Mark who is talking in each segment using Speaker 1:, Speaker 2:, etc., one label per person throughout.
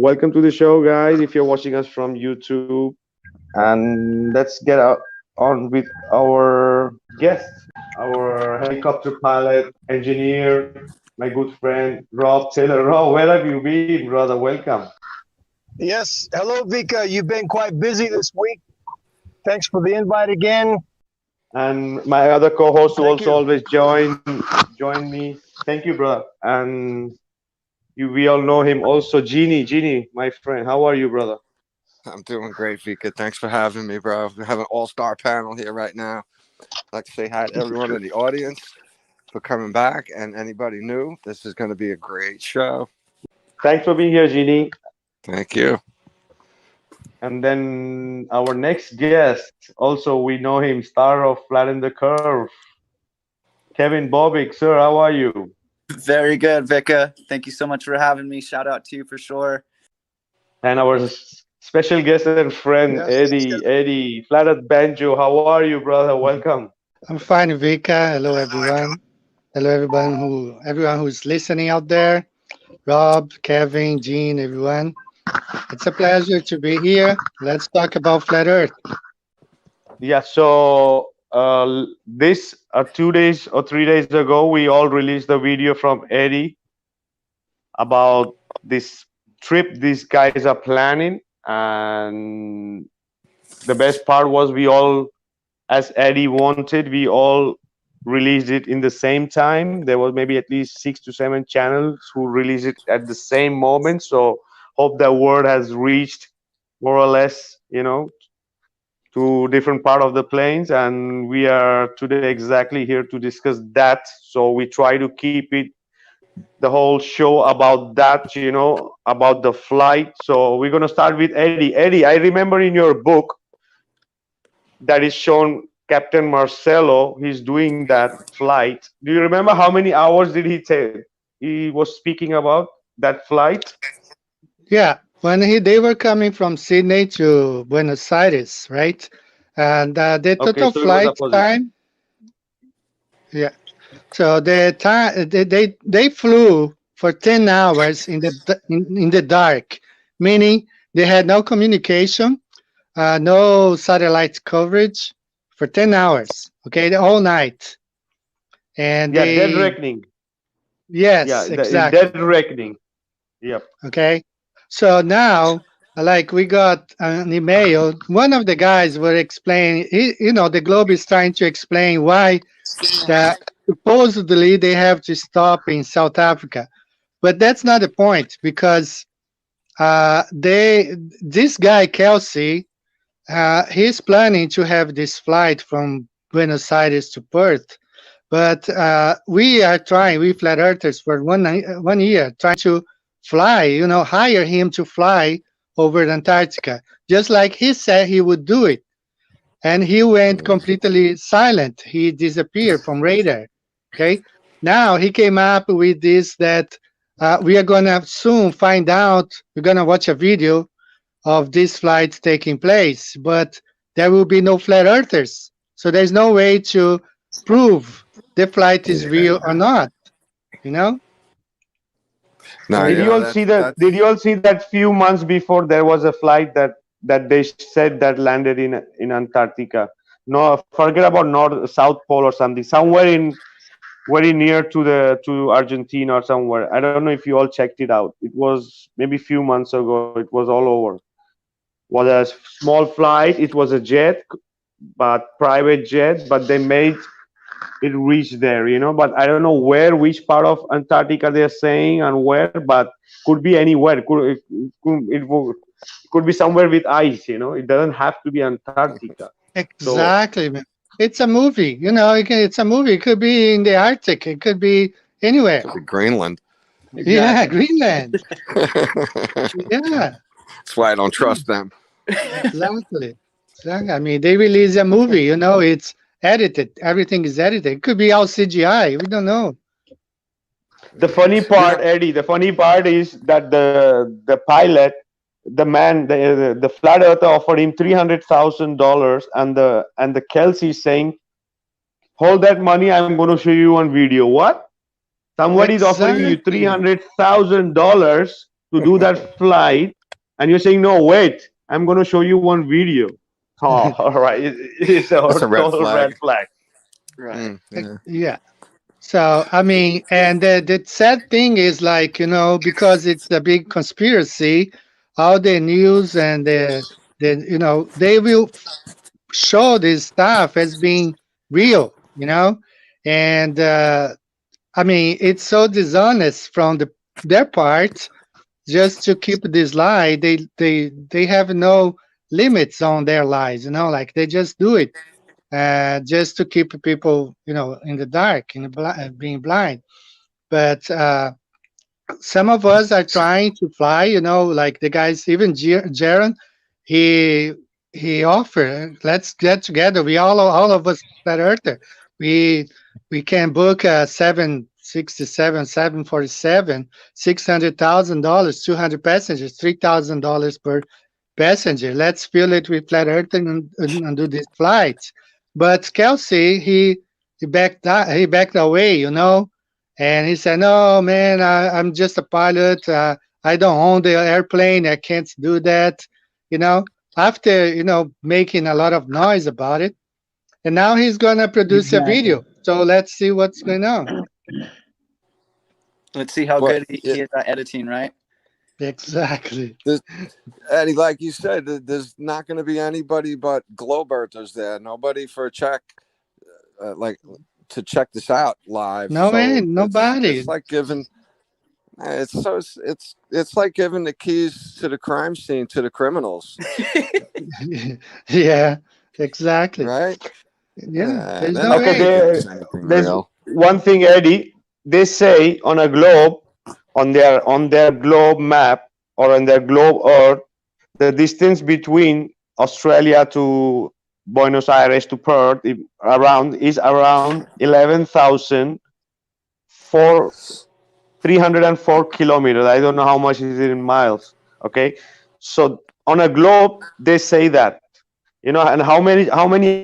Speaker 1: Welcome to the show, guys. If you're watching us from YouTube, and let's get on with our guest, our helicopter pilot, engineer, my good friend Rob Taylor. Rob, where have you been, brother? Welcome.
Speaker 2: Yes. Hello, Vikka. You've been quite busy this week. Thanks for the invite again.
Speaker 1: And my other co-host who
Speaker 2: Thank
Speaker 1: also
Speaker 2: you.
Speaker 1: always join me. Thank you, brother. And we all know him also, Genie. Genie, my friend. How are you, brother?
Speaker 3: I'm doing great, Vika. Thanks for having me, bro. We have an all-star panel here right now. I'd like to say hi to everyone in the audience for coming back, and anybody new. This is going to be a great show.
Speaker 1: Thanks for being here, Genie.
Speaker 3: Thank you.
Speaker 1: And then our next guest, also we know him, star of Flatten the Curve, Kevin Bobick. Sir, how are you?
Speaker 4: Very good, Vikka. Thank you so much for having me. Shout out to you for sure.
Speaker 1: And our special guest and friend,
Speaker 2: Yes.
Speaker 1: Eddie. Eddie, Flatted Banjo. How are you, brother? Welcome.
Speaker 5: I'm fine, Vika. Hello, everyone. Hello, everyone who's listening out there. Rob, Kevin, Gene, everyone. It's a pleasure to be here. Let's talk about flat Earth.
Speaker 1: Yeah, so this 2 days or 3 days ago, we all released the video from Eddie about this trip these guys are planning. And the best part was we all, as Eddie wanted, we all released it in the same time. There was maybe at least 6 to 7 channels who released it at the same moment. So hope that word has reached more or less, to different part of the planes. And we are today exactly here to discuss that. So we try to keep it the whole show about that, about the flight. So we're going to start with Eddie. Eddie, I remember in your book that is shown Captain Marcelo, he's doing that flight. Do you remember how many hours did he take? He was speaking about that flight.
Speaker 5: Yeah, when they were coming from Sydney to Buenos Aires, right? And the total
Speaker 1: so
Speaker 5: flight time. Yeah. So the time they flew for 10 hours in the dark, meaning they had no communication, no satellite coverage for 10 hours. Okay, the whole night. And
Speaker 1: yeah, dead reckoning.
Speaker 5: Yes,
Speaker 1: yeah,
Speaker 5: exactly.
Speaker 1: Dead reckoning. Yep.
Speaker 5: Okay. So now, like we got an email, one of the guys were explaining, the Globe is trying to explain why that supposedly they have to stop in South Africa. But that's not the point, because this guy, Kelsey, he's planning to have this flight from Buenos Aires to Perth. But we flat earthers, for 1 year, trying to fly, hire him to fly over Antarctica, just like he said he would do it. And he went completely silent. He disappeared from radar. Okay. Now he came up with this, that we are going to soon find out. We're going to watch a video of this flight taking place, but there will be no flat earthers. So there's no way to prove the flight is real or not,
Speaker 3: No,
Speaker 1: did you all see that? Did you all see that few months before there was a flight that they said that landed in Antarctica? No, forget about South Pole or something. Somewhere in very near to Argentina or somewhere. I don't know if you all checked it out. It was maybe few months ago. It was all over. Was a small flight. It was a jet, but private jet. But they made it reach there, But I don't know which part of Antarctica they're saying and where, but could be anywhere. It could be somewhere with ice, It doesn't have to be Antarctica.
Speaker 5: Exactly, man. It's a movie, it's a movie. It could be in the Arctic. It could be anywhere.
Speaker 3: Could be Greenland.
Speaker 5: Exactly. Yeah, Greenland. Yeah.
Speaker 3: That's why I don't trust them.
Speaker 5: Exactly. I mean, they release a movie, it's edited. Everything is edited. It could be all CGI. We don't know.
Speaker 1: The funny part, Eddie, the funny part is that the pilot, the man, the flat earther offered him $300,000, and the Kelsey is saying, hold that money, I'm going to show you on video. What? Somebody's offering you $300,000 to do that flight, and you're saying, no, wait, I'm going to show you one video. Oh, all right. It's a
Speaker 3: That's a red
Speaker 1: total red
Speaker 3: flag.
Speaker 1: flag.
Speaker 4: Right.
Speaker 3: Yeah.
Speaker 5: Yeah. So I mean, and the sad thing is, like, because it's a big conspiracy, all the news and the they will show this stuff as being real. And I mean, it's so dishonest from their part, just to keep this lie. They have no limits on their lies. Like, they just do it just to keep people in the dark, being blind. But some of us are trying to fly. Like the guys, even Jaron, he he offered, let's get together. We all of us flat earther, we we can book a 767, 747, $600,000, 200 passengers, $3,000 per passenger. Let's fill it with flat earther and do this flight. But Kelsey, he backed away. And he said, "No, man, I'm just a pilot. I don't own the airplane. I can't do that." You know, After making a lot of noise about it, and now he's gonna produce a
Speaker 2: Exactly.
Speaker 5: video. So let's see what's going on.
Speaker 4: Let's see how
Speaker 3: Well,
Speaker 4: good he is at editing, right?
Speaker 5: Exactly.
Speaker 3: Eddie, like you said, there's not going to be anybody but Globerters there. Nobody for a check, like to check this out live.
Speaker 5: No,
Speaker 3: So
Speaker 5: man, nobody.
Speaker 3: it's like giving. It's like giving the keys to the crime scene to the criminals,
Speaker 5: Yeah, exactly.
Speaker 3: right?
Speaker 5: Yeah, there's
Speaker 3: They're
Speaker 5: no
Speaker 3: not
Speaker 1: Okay,
Speaker 3: going to
Speaker 5: way.
Speaker 3: give
Speaker 1: there,
Speaker 3: us anything
Speaker 1: there's
Speaker 3: real.
Speaker 1: one thing, Eddie. They say on a globe, on their globe map, or on their globe Earth, the distance between Australia to Buenos Aires to Perth is around 11,304 kilometers. I don't know how much is it in miles. Okay, so on a globe they say that, and how many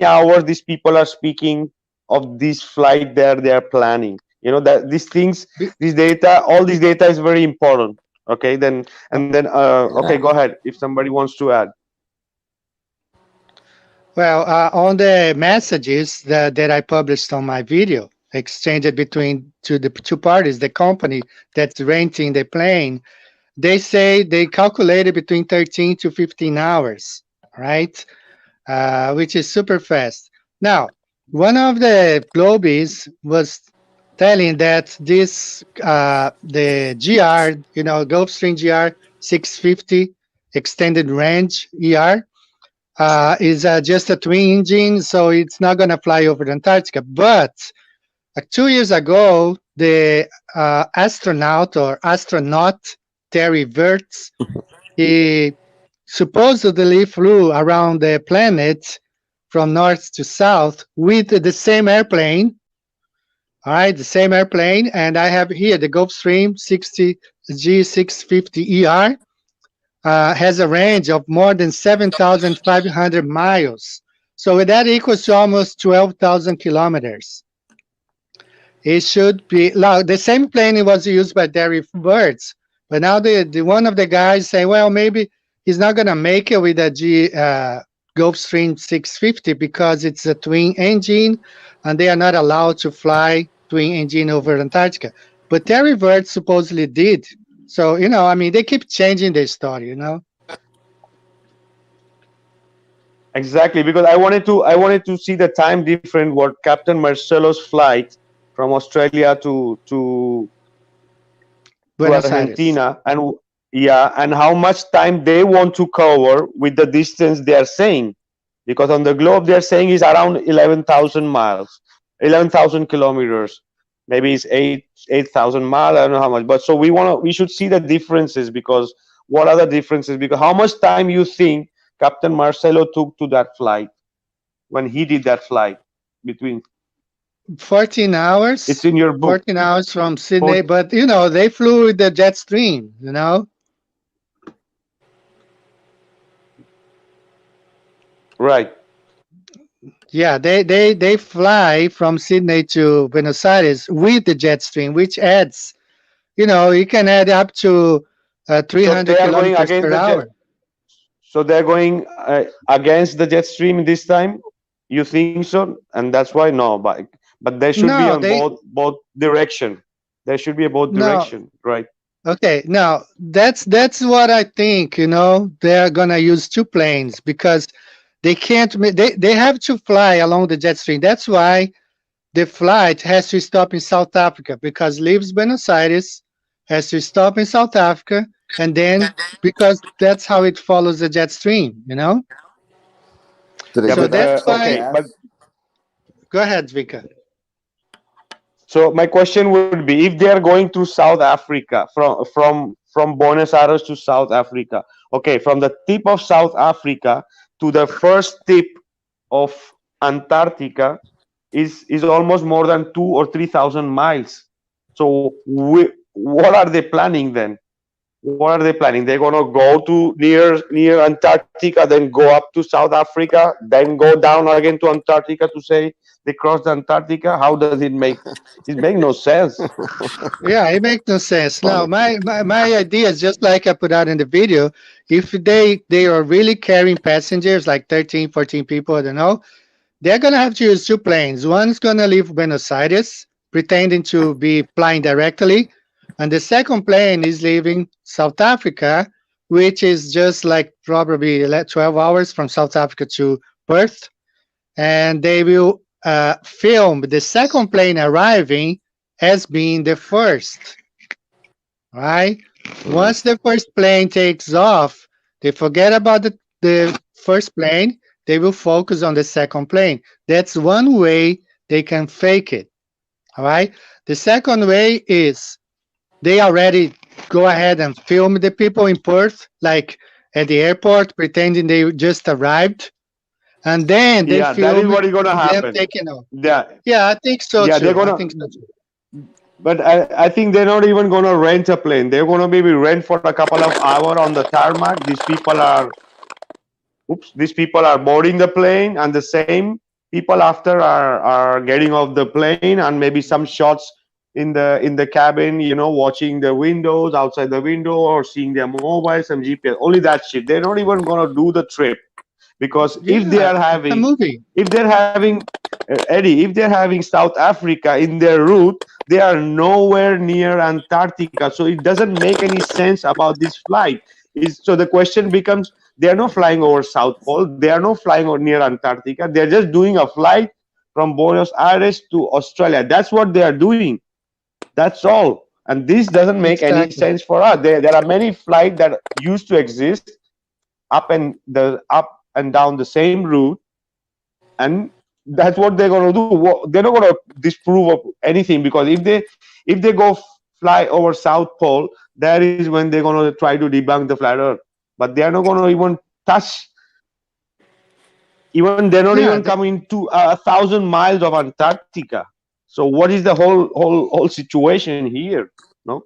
Speaker 1: hours these people are speaking of this flight they are planning. That these things,
Speaker 5: Be-
Speaker 1: this data, all this data is very important. Okay, then and then okay,
Speaker 3: Yeah.
Speaker 1: go ahead if somebody wants to add.
Speaker 5: Well, on the messages that I published on my video, exchanged between the two parties, the company that's renting the plane, they say they calculated between 13 to 15 hours, right? Which is super fast. Now, one of the Globies was telling that the GR, Gulfstream GR 650 extended range ER, is just a twin engine, so it's not going to fly over Antarctica. But 2 years ago, the astronaut Terry Virts, he supposedly flew around the planet from north to south with the same airplane. All right, the same airplane, and I have here the Gulfstream 60 G650ER. Has a range of more than 7,500 miles. So that equals to almost 12,000 kilometers. It should be the same plane was used by Derry Birds, but now the one of the guys say, well, maybe he's not gonna make it with a Gulfstream 650 because it's a twin engine, and they are not allowed to fly twin engine over Antarctica. But Terry Bird supposedly did. So I mean, they keep changing their story.
Speaker 1: Exactly, because I wanted to see the time difference what Captain Marcelo's flight from Australia to
Speaker 5: Buenos Aires.
Speaker 1: Argentina, and yeah, and how much time they want to cover with the distance they are saying, because on the globe they're saying is around 11,000 miles, 11,000 kilometers. Maybe it's 8,000 miles. I don't know how much, but so we should see the differences, because what are the differences? Because how much time you think Captain Marcelo took to that flight when he did that flight between?
Speaker 5: 14
Speaker 1: It's
Speaker 5: hours.
Speaker 1: in your book.
Speaker 5: 14 hours from Sydney,
Speaker 1: For,
Speaker 5: but they flew with the jet stream.
Speaker 1: right.
Speaker 5: Yeah, they fly from Sydney to Buenos Aires with the jet stream, which adds, it can add up to
Speaker 1: So
Speaker 5: 300
Speaker 1: they are going
Speaker 5: kilometers
Speaker 1: against
Speaker 5: per
Speaker 1: the jet.
Speaker 5: hour.
Speaker 1: So they're going against the jet stream this time. You think so? And that's why no, but they should be
Speaker 5: No,
Speaker 1: on
Speaker 5: they
Speaker 1: both direction. There should be a both
Speaker 5: no.
Speaker 1: direction, right?
Speaker 5: Okay, now that's what I think. They're gonna use two planes because they can't. They have to fly along the jet stream. That's why the flight has to stop in South Africa because leaves Buenos Aires, has to stop in South Africa, and then because that's how it follows the jet stream.
Speaker 3: Do they
Speaker 1: Yeah,
Speaker 5: So
Speaker 3: do
Speaker 1: but
Speaker 3: that
Speaker 5: that's
Speaker 3: to save
Speaker 5: why.
Speaker 1: okay, but
Speaker 3: gas?
Speaker 5: Go ahead, Vika.
Speaker 1: so my question would be, if they are going to South Africa from Buenos Aires to South Africa, okay, from the tip of South Africa to the first tip of Antarctica is almost more than 2 or 3 thousand miles. So what are they planning then? What are they planning? They're gonna go to near Antarctica, then go up to South Africa, then go down again to Antarctica to say they crossed Antarctica. How does it make? It make no sense.
Speaker 5: Yeah, it makes no sense. Now,
Speaker 3: Funny.
Speaker 5: my idea is just like I put out in the video. If they are really carrying passengers, like 13, 14 people, I don't know, they're gonna have to use two planes. One's gonna leave Buenos Aires, pretending to be flying directly, and the second plane is leaving South Africa, which is just like probably 12 hours from South Africa to Perth, and they will film the second plane arriving as being the first. Right?
Speaker 3: Mm.
Speaker 5: Once the first plane takes off, they forget about the first plane. They will focus on the second plane. That's one way they can fake it. All right. The second way is they already go ahead and film the people in Perth, like at the airport, pretending they just arrived, and then they
Speaker 1: Yeah, that is
Speaker 5: film
Speaker 1: what is gonna
Speaker 5: them
Speaker 1: happen.
Speaker 5: taking off.
Speaker 1: Yeah,
Speaker 5: Yeah, I think so
Speaker 1: yeah, they're
Speaker 5: too. I
Speaker 1: gonna.
Speaker 5: think so too.
Speaker 1: But I think they're not even gonna rent a plane. They're gonna maybe rent for a couple of hours on the tarmac. These people are boarding the plane, and the same people after are getting off the plane, and maybe some shots in the cabin, watching the windows, outside the window, or seeing their mobile, some GPS, only that shit. They're not even gonna do the trip, because
Speaker 5: Yeah, it's a movie.
Speaker 1: if they're having Eddie, if they're having South Africa in their route, they are nowhere near Antarctica, so it doesn't make any sense about this flight. So the question becomes, they are not flying over South Pole, they are not flying near Antarctica, they're just doing a flight from Buenos Aires to Australia. That's what they are doing. That's all. And this doesn't make any
Speaker 5: Exactly.
Speaker 1: sense for us. There are many flights that used to exist up and down the same route, and that's what they're going to do. They're not going to disprove of anything, because if they go fly over South Pole, that is when they're going to try to debunk the flat Earth. But they are not going to even touch. Even they're not
Speaker 5: Yeah,
Speaker 1: even coming to 1,000 miles of Antarctica. So what is the whole situation here? No.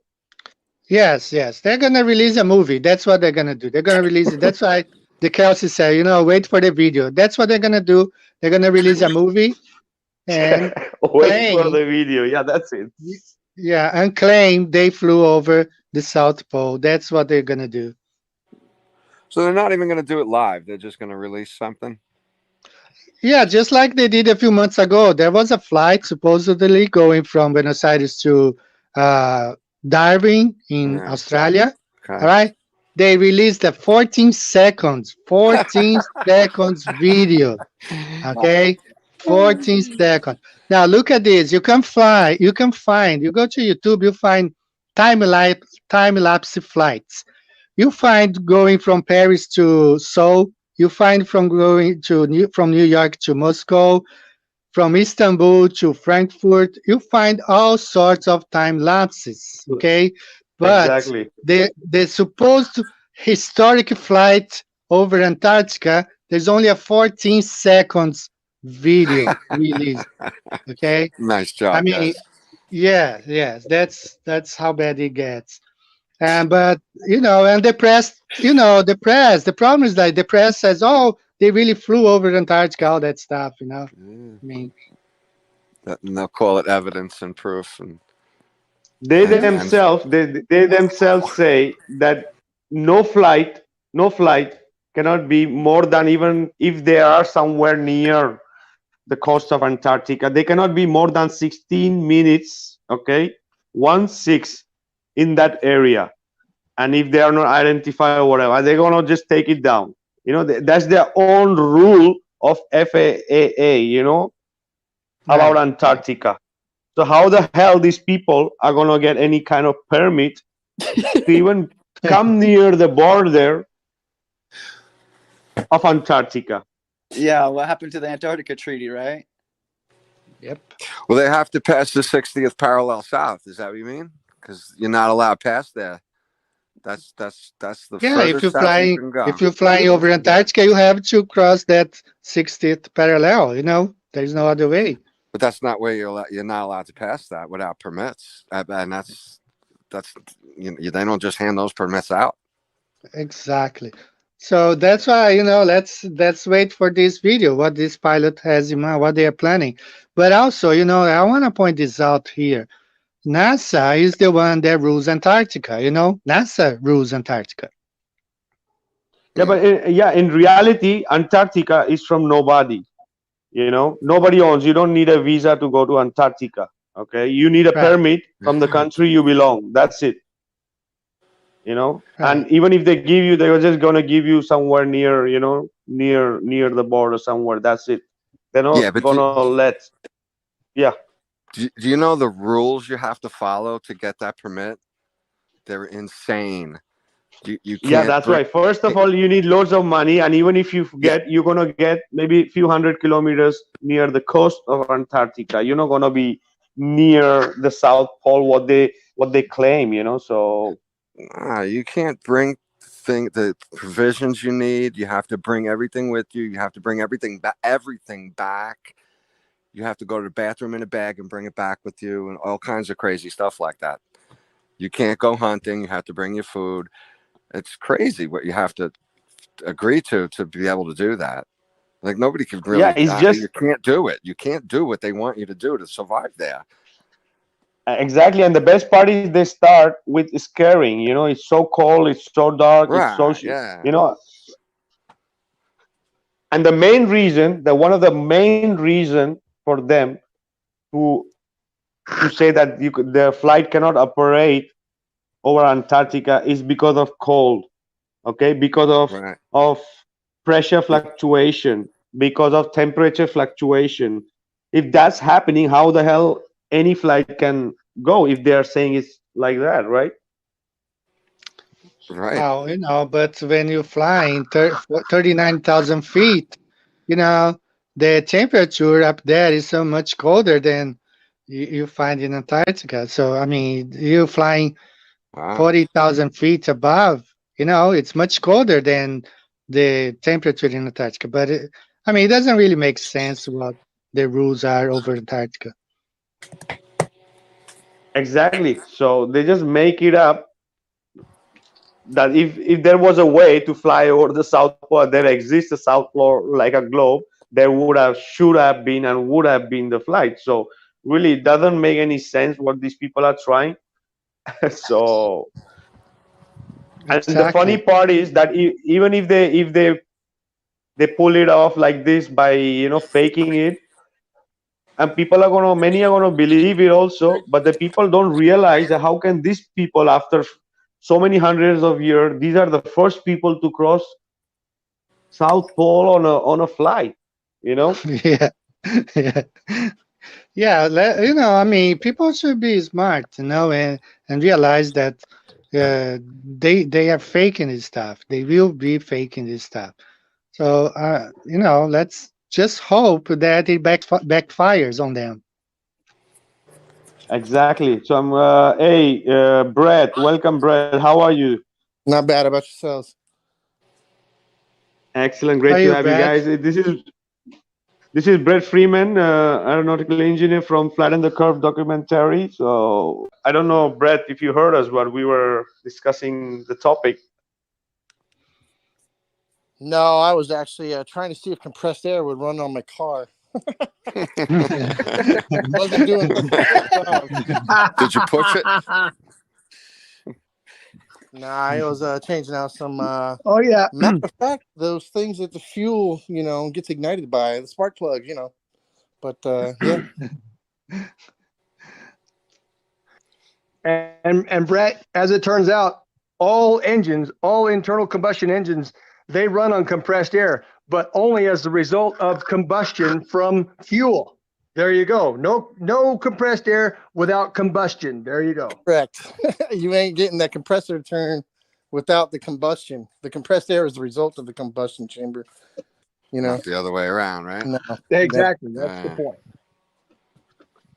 Speaker 5: yes, yes. They're gonna release a movie. That's what they're gonna do. They're gonna release it. That's why the Kelsey said, wait for the video. That's what they're gonna do. They're gonna release a movie and
Speaker 1: Wait for
Speaker 5: claim,
Speaker 1: the video. Yeah, that's it.
Speaker 5: yeah, and claim they flew over the South Pole. That's what they're gonna do.
Speaker 3: So they're not even going to do it live. They're just going to release something.
Speaker 5: Yeah, just like they did a few months ago. There was a flight supposedly going from Buenos Aires to uh, Darwin in
Speaker 3: Yeah.
Speaker 5: Australia. All
Speaker 3: Okay.
Speaker 5: right. They released a 14 seconds video. Okay. 14 seconds. Now look at this. You can fly. You can find. You go to YouTube. You find time lapse flights. You find going from Paris to Seoul. You find from going to from New York to Moscow, from Istanbul to Frankfurt. You find all sorts of time lapses. Okay, but
Speaker 1: Exactly.
Speaker 5: the supposed historic flight over Antarctica, there's only a 14 seconds video released. Okay,
Speaker 3: Nice
Speaker 5: I
Speaker 3: job,
Speaker 5: mean,
Speaker 3: guys.
Speaker 5: yeah, yes, that's how bad it gets. And but and the problem is that the press says, oh, they really flew over Antarctica, all that stuff.
Speaker 3: Yeah.
Speaker 5: I mean,
Speaker 3: And they'll call it evidence and proof. And
Speaker 1: They
Speaker 3: and
Speaker 1: themselves, they themselves say that no flight, no flight cannot be more than, even if they are somewhere near the coast of Antarctica, they cannot be more than 16 minutes, okay, 1/6 in that area. And if they are not identified or whatever, they're gonna just take it down. You know, that's their own rule of FAA. You know, about
Speaker 5: Right.
Speaker 1: Antarctica. So how the hell these people are gonna get any kind of permit to even come near the border of Antarctica?
Speaker 4: Yeah, what happened to the Antarctica Treaty, right?
Speaker 5: Yep.
Speaker 3: well, they have to pass the 60th parallel south. Is that what you mean? Because you're not allowed past there. That's the
Speaker 5: Yeah,
Speaker 3: furthest south you can
Speaker 5: if
Speaker 3: go.
Speaker 5: you're flying over Antarctica, you have to cross that 60th parallel. You know, there's no other way.
Speaker 3: But that's not where you're not allowed to pass that without permits. And that's they don't just hand those permits out.
Speaker 5: Exactly. So that's why, let's wait for this video, what this pilot has in mind, what they are planning. But also, I want to point this out here. NASA is the one that rules Antarctica. NASA rules Antarctica.
Speaker 1: Yeah, but in reality, Antarctica is from nobody. You know, nobody owns. You don't need a visa to go to Antarctica. Okay, you need a
Speaker 5: Right.
Speaker 1: permit from the country you belong. That's it. You know,
Speaker 5: Right.
Speaker 1: and even if they give you, they were just gonna give you somewhere near, near the border somewhere. That's it. They're
Speaker 3: Yeah,
Speaker 1: not
Speaker 3: but
Speaker 1: gonna let. Yeah,
Speaker 3: do you know the rules you have to follow to get that permit? They're insane. You
Speaker 1: yeah,
Speaker 3: can't
Speaker 1: that's
Speaker 3: bring.
Speaker 1: right. First of all, you need loads of money, and even if you
Speaker 3: Yeah,
Speaker 1: get, you're gonna get maybe a few hundred kilometers near the coast of Antarctica. You're not gonna be near the South Pole, what they claim. You know, so
Speaker 3: you can't bring the provisions you need. You have to bring everything with you. You have to bring everything back. You have to go to the bathroom in a bag and bring it back with you, and all kinds of crazy stuff like that. You can't go hunting. You have to bring your food. It's crazy what you have to agree to be able to do that. Like nobody can
Speaker 1: yeah,
Speaker 3: really.
Speaker 1: it's
Speaker 3: You
Speaker 1: just
Speaker 3: can't do it. You can't do what they want you to do to survive there.
Speaker 1: exactly. And the best part is they start with scaring. You know, it's so cold, it's so dark, it's so,
Speaker 3: Right? Yeah.
Speaker 1: you know. And the main reason, the one of the main reason for them to say that their flight cannot operate over Antarctica is because of cold. Okay, because
Speaker 3: Right.
Speaker 1: of pressure fluctuation, because of temperature fluctuation. If that's happening, how the hell any flight can go if they are saying it's like that, right?
Speaker 3: Right.
Speaker 5: Wow, but when you fly in 39,000 feet, you know, the temperature up there is so much colder than you find in Antarctica. So, I mean, you flying
Speaker 3: Wow.
Speaker 5: 40,000 feet above, it's much colder than the temperature in Antarctica. But, I mean, it doesn't really make sense what the rules are over Antarctica.
Speaker 1: Exactly. So they just make it up that if there was a way to fly over the South Pole, there exists a South Pole like a globe, there would have, should have been, and would have been the flight. So really, it doesn't make any sense what these people are trying. So, and the funny
Speaker 5: Exactly.
Speaker 1: part is that even if they pull it off like this by faking it, and people are gonna, many are gonna believe it also, but the people don't realize that how can these people, after so many hundreds of years, these are the first people to cross South Pole on a flight, you know?
Speaker 5: Yeah. Yeah. Yeah, I mean, people should be smart, and realize that they are faking this stuff. They will be faking this stuff. So, let's just hope that it backfires on them.
Speaker 1: Exactly. So I'm, hey, Brett, welcome, Brett. How are you?
Speaker 6: Not bad about yourselves.
Speaker 1: Excellent,
Speaker 5: How
Speaker 1: great
Speaker 5: are
Speaker 1: to
Speaker 5: you,
Speaker 1: have you
Speaker 5: Brad?
Speaker 1: guys. This is Brett Freeman, aeronautical engineer from Flatten the Curve documentary. So I don't know, Brett, if you heard us, but we were discussing the topic.
Speaker 6: No, I was actually trying to see if compressed air would run on my car. Wasn't doing
Speaker 3: Did you push it?
Speaker 6: Nah, I was changing out some.
Speaker 2: Oh yeah.
Speaker 6: Matter of fact, those things that the fuel, gets ignited by the spark plugs, But yeah,
Speaker 2: And Brett, as it turns out, all engines, all internal combustion engines, they run on compressed air, but only as the result of combustion from fuel. There you go. No compressed air without combustion. There you go.
Speaker 6: correct. You ain't getting that compressor turn without the combustion. The compressed air is the result of the combustion chamber.
Speaker 3: Not the other way around, right?
Speaker 6: No.
Speaker 2: Exactly. That's the
Speaker 3: Yeah.
Speaker 2: point.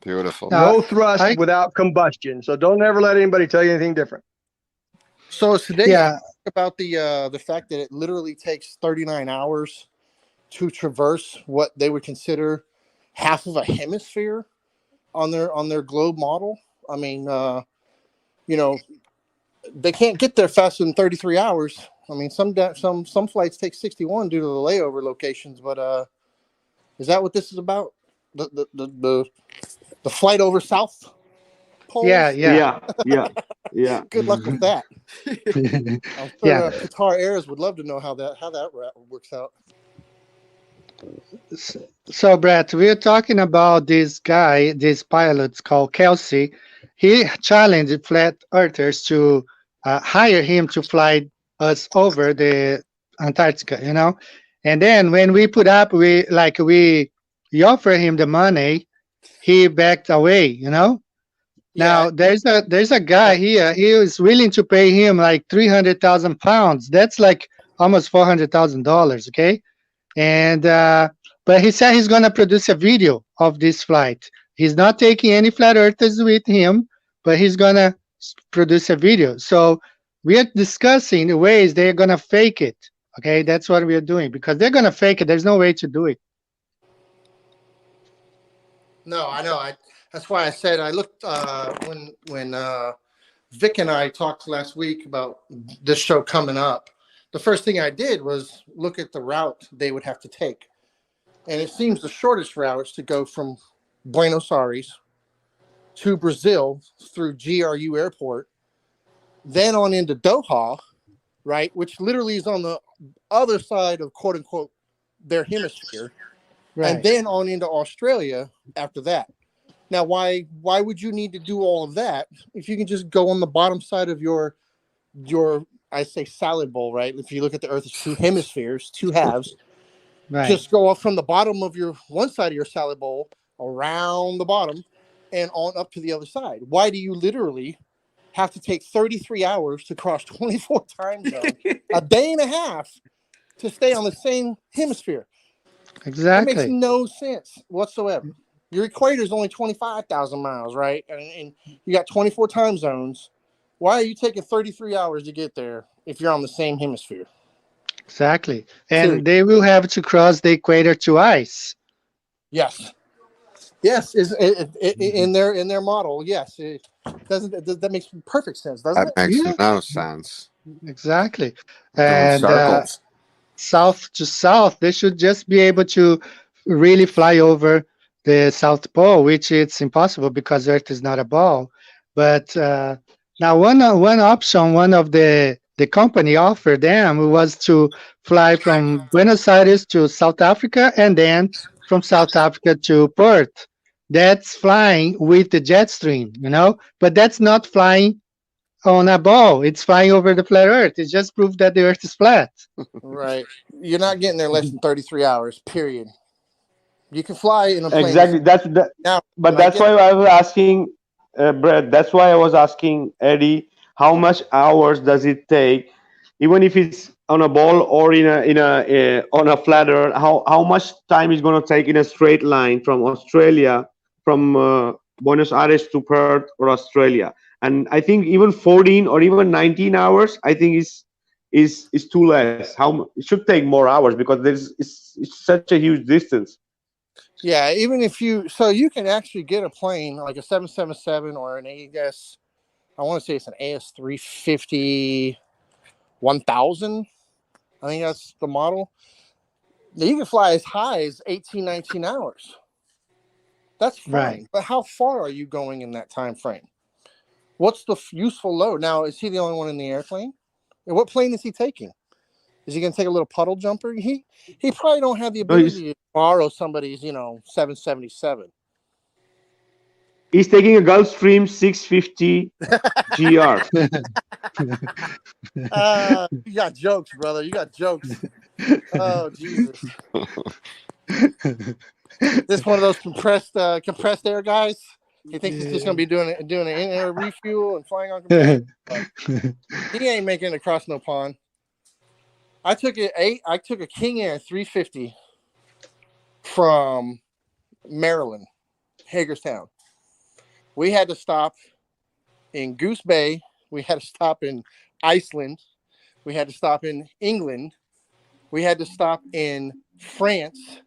Speaker 3: Beautiful.
Speaker 2: No thrust without combustion. So don't ever let anybody tell you anything different.
Speaker 6: So today,
Speaker 5: Yeah.
Speaker 6: about the fact that it literally takes 39 hours to traverse what they would consider half of a hemisphere on their globe model. I mean, they can't get there faster than 33 hours. I mean, some flights take 61 due to the layover locations. But is that what this is about? The flight over South Pole?
Speaker 5: Yeah.
Speaker 6: Good luck with that. I'm sure
Speaker 5: Yeah.
Speaker 6: Qatar Airways would love to know how that works out.
Speaker 5: So, Brett, we're talking about this guy, this pilot called Kelsey. He challenged flat earthers to hire him to fly us over the Antarctica, And then when we put up, we offer him the money, he backed away, Now there's a guy here. He is willing to pay him like 300,000 pounds. That's like almost $400,000. Okay. And but he said he's gonna produce a video of this flight. He's not taking any flat earthers with him, but he's gonna produce a video. So we are discussing the ways they're gonna fake it. Okay, that's what we are doing because they're gonna fake it. There's no way to do it.
Speaker 6: No, I know. That's why I said I looked when Vic and I talked last week about this show coming up. The first thing I did was look at the route they would have to take. And it seems the shortest route is to go from Buenos Aires to Brazil through GRU Airport, then on into Doha, right, which literally is on the other side of quote unquote their hemisphere,
Speaker 5: Right.
Speaker 6: and then on into Australia after that. Now, why would you need to do all of that if you can just go on the bottom side of your I say salad bowl, right? If you look at the Earth's two hemispheres, two halves,
Speaker 5: Right.
Speaker 6: just go off from the bottom of your one side of your salad bowl around the bottom and on up to the other side. Why do you literally have to take 33 hours to cross 24 time zones, a day and a half to stay on the same hemisphere? That makes
Speaker 5: Exactly.
Speaker 6: no sense whatsoever. Your equator is only 25,000 miles, right? And you got 24 time zones. Why are you taking 33 hours to get there if you're on the same hemisphere?
Speaker 5: Exactly. And they will have to cross the equator twice.
Speaker 6: Yes. Yes, in their model, yes. That makes perfect sense, doesn't
Speaker 3: That makes
Speaker 5: Yeah.
Speaker 3: no sense.
Speaker 5: Exactly.
Speaker 3: Doing
Speaker 5: And
Speaker 3: circles.
Speaker 5: south to south, they should just be able to really fly over the South Pole, which it's impossible because Earth is not a ball. But now one option, one of the company offered them was to fly from Buenos Aires to South Africa and then from South Africa to Perth. That's flying with the jet stream, but that's not flying on a ball. It's flying over the flat Earth. It just proves that the Earth is flat.
Speaker 6: Right. You're not getting there less than 33 hours, period. You can fly in a plane.
Speaker 1: Exactly. But that's why I was asking, Brett. That's why I was asking Eddie, how much hours does it take, even if it's on a ball or on a flat Earth? How much time is going to take in a straight line from Australia, from Buenos Aires to Perth or Australia? And I think even 14 or even 19 hours, I think is too less. It should take more hours because it's such a huge distance.
Speaker 6: Yeah, even if you can actually get a plane like a 777 or an AS, I want to say it's an AS350 1000. I think that's the model. You can fly as high as 18, 19 hours. That's fine.
Speaker 5: Right.
Speaker 6: But how far are you going in that time frame? What's the useful load? Now, is he the only one in the airplane? And what plane is he taking? Is he going to take a little puddle jumper? He probably don't have the ability to borrow somebody's, 777.
Speaker 1: He's taking a Gulfstream 650 GR.
Speaker 6: You got jokes, brother. You got jokes. Oh, Jesus. This one of those compressed air guys. He thinks he's just going to be doing an in-air refuel and flying on compressed. He ain't making it across no pond. I took a King Air 350 from Maryland, Hagerstown. We had to stop in Goose Bay. We had to stop in Iceland. We had to stop in England. We had to stop in France.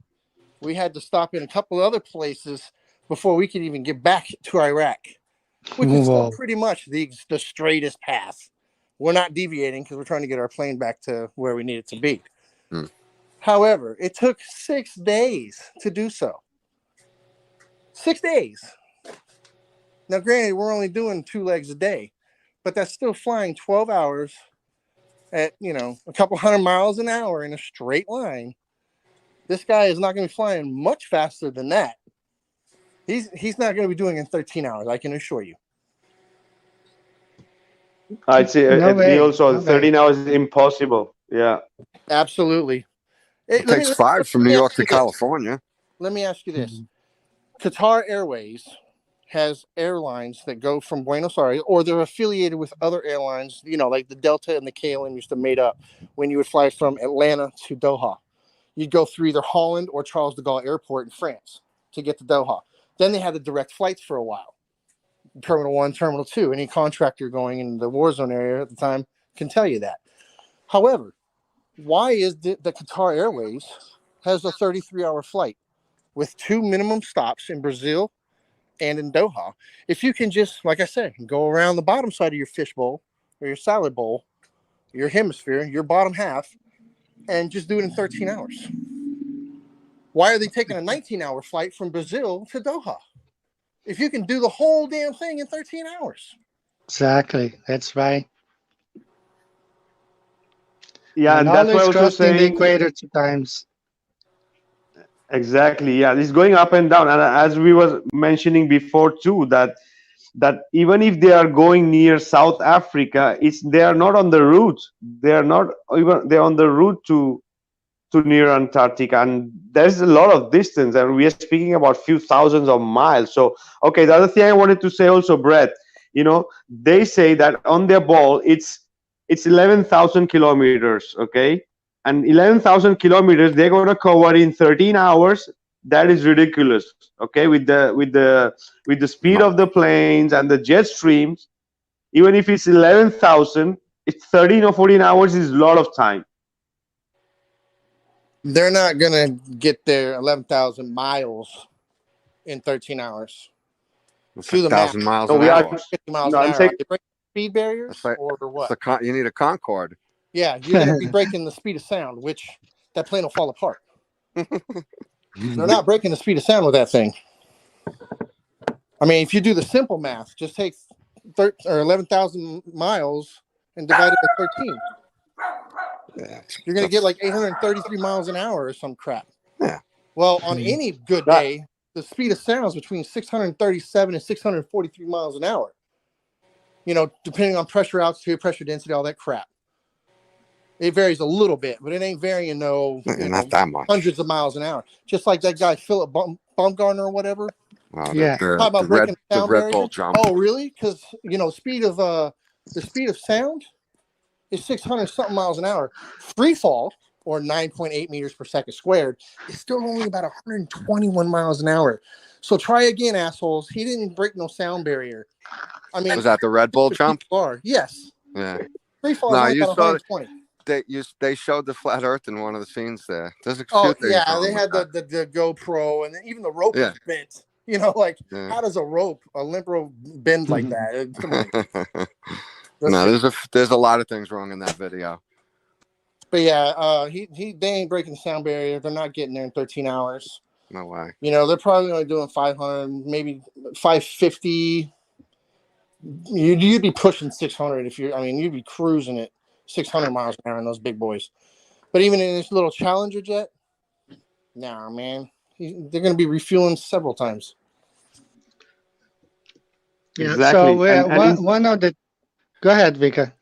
Speaker 6: We had to stop in a couple other places before we could even get back to Iraq, which is still pretty much the straightest path. We're not deviating because we're trying to get our plane back to where we need it to be. However, it took 6 days to do so. 6 days. Now, granted, we're only doing 2 legs a day, but that's still flying 12 hours at, a couple hundred miles an hour in a straight line. This guy is not going to be flying much faster than that. He's not going to be doing it in 13 hours, I can assure you.
Speaker 1: I'd say
Speaker 5: way.
Speaker 1: also 13 hours is impossible. Yeah.
Speaker 6: Absolutely.
Speaker 3: It takes 5 from New York to California.
Speaker 6: Let me ask you this. Qatar Airways has airlines that go from Buenos Aires, or they're affiliated with other airlines, like the Delta and the KLM used to made up when you would fly from Atlanta to Doha. You'd go through either Holland or Charles de Gaulle Airport in France to get to Doha. Then they had the direct flights for a while. Terminal 1, Terminal 2. Any contractor going in the war zone area at the time can tell you that. However, why is the Qatar Airways has a 33-hour flight with 2 minimum stops in Brazil and in Doha? If you can just, like I said, go around the bottom side of your fish bowl or your salad bowl, your hemisphere, your bottom half, and just do it in 13 hours. Why are they taking a 19-hour flight from Brazil to Doha? If you can do the whole damn thing in 13 hours.
Speaker 5: Exactly. That's right.
Speaker 1: Yeah, and that's why I was also
Speaker 5: crossing the
Speaker 1: saying
Speaker 5: equator 2 times.
Speaker 1: exactly. Yeah, it's going up and down, and as we were mentioning before too, that even if they are going near South Africa, they are not on the route. They are not even they're on the route to near Antarctica, and there's a lot of distance, and we are speaking about few thousands of miles. So, okay, the other thing I wanted to say also, Brett, they say that on their ball it's 11,000 kilometers, okay, and 11,000 kilometers they're going to cover in 13 hours. That is ridiculous, okay, with the speed of the planes and the jet streams. Even if it's 11,000, it's 13 or 14 hours is a lot of time.
Speaker 6: They're not going to get their 11,000 miles in 13 hours.
Speaker 3: It's
Speaker 6: To the
Speaker 3: 1,000
Speaker 6: max.
Speaker 3: miles
Speaker 1: No,
Speaker 3: an
Speaker 1: we
Speaker 3: hour.
Speaker 1: are.
Speaker 6: 50 miles
Speaker 1: No,
Speaker 6: an
Speaker 1: I'm
Speaker 6: hour.
Speaker 1: saying-
Speaker 6: Are they breaking speed barriers
Speaker 3: It's like-
Speaker 6: or what?
Speaker 3: You need a Concorde.
Speaker 6: Yeah, you're going to be breaking the speed of sound, which that plane will fall apart. They're not breaking the speed of sound with that thing. I mean, if you do the simple math, just take 11,000 miles and divide it by 13.
Speaker 3: Yeah,
Speaker 6: You're going to get like 833 miles an hour or some crap.
Speaker 3: Yeah.
Speaker 6: Well, on any good day, the speed of sound is between 637 and 643 miles an hour. Depending on pressure, altitude, pressure density, all that crap. It varies a little bit, but it ain't varying
Speaker 3: not that much.
Speaker 6: hundreds of miles an hour. Just like that guy Philip Baumgartner or whatever.
Speaker 3: Wow,
Speaker 5: Yeah.
Speaker 6: Talk about breaking the sound
Speaker 3: Red
Speaker 6: barrier.
Speaker 3: Bull jump.
Speaker 6: Oh, really? Because the speed of sound is 600 something miles an hour. Free fall, or 9.8 meters per second squared, is still only about 121 miles an hour. So try again, assholes. He didn't break no sound barrier. I mean,
Speaker 3: Was that the Red Bull jump?
Speaker 6: Yes.
Speaker 3: Yeah.
Speaker 6: Free fall
Speaker 3: No,
Speaker 6: is
Speaker 3: you
Speaker 6: about
Speaker 3: saw
Speaker 6: 120.
Speaker 3: They showed the flat Earth in one of the scenes there. There's a few
Speaker 6: Oh
Speaker 3: things
Speaker 6: yeah,
Speaker 3: wrong
Speaker 6: they
Speaker 3: with
Speaker 6: had
Speaker 3: that.
Speaker 6: the GoPro, and then even the rope
Speaker 3: Yeah.
Speaker 6: was bent.
Speaker 3: Yeah.
Speaker 6: How does a limp rope bend like that? Come on.
Speaker 3: No, there's a lot of things wrong in that video.
Speaker 6: But yeah, they ain't breaking the sound barrier. They're not getting there in 13 hours.
Speaker 3: No way.
Speaker 6: You know, they're probably only doing 500, maybe 550. You'd be pushing 600 if you'd be cruising at 600 miles an hour in those big boys. But even in this little Challenger jet, nah, man, they're going to be refueling several times.
Speaker 5: Yeah.
Speaker 1: Exactly.
Speaker 5: So one of the. Go ahead, Vika.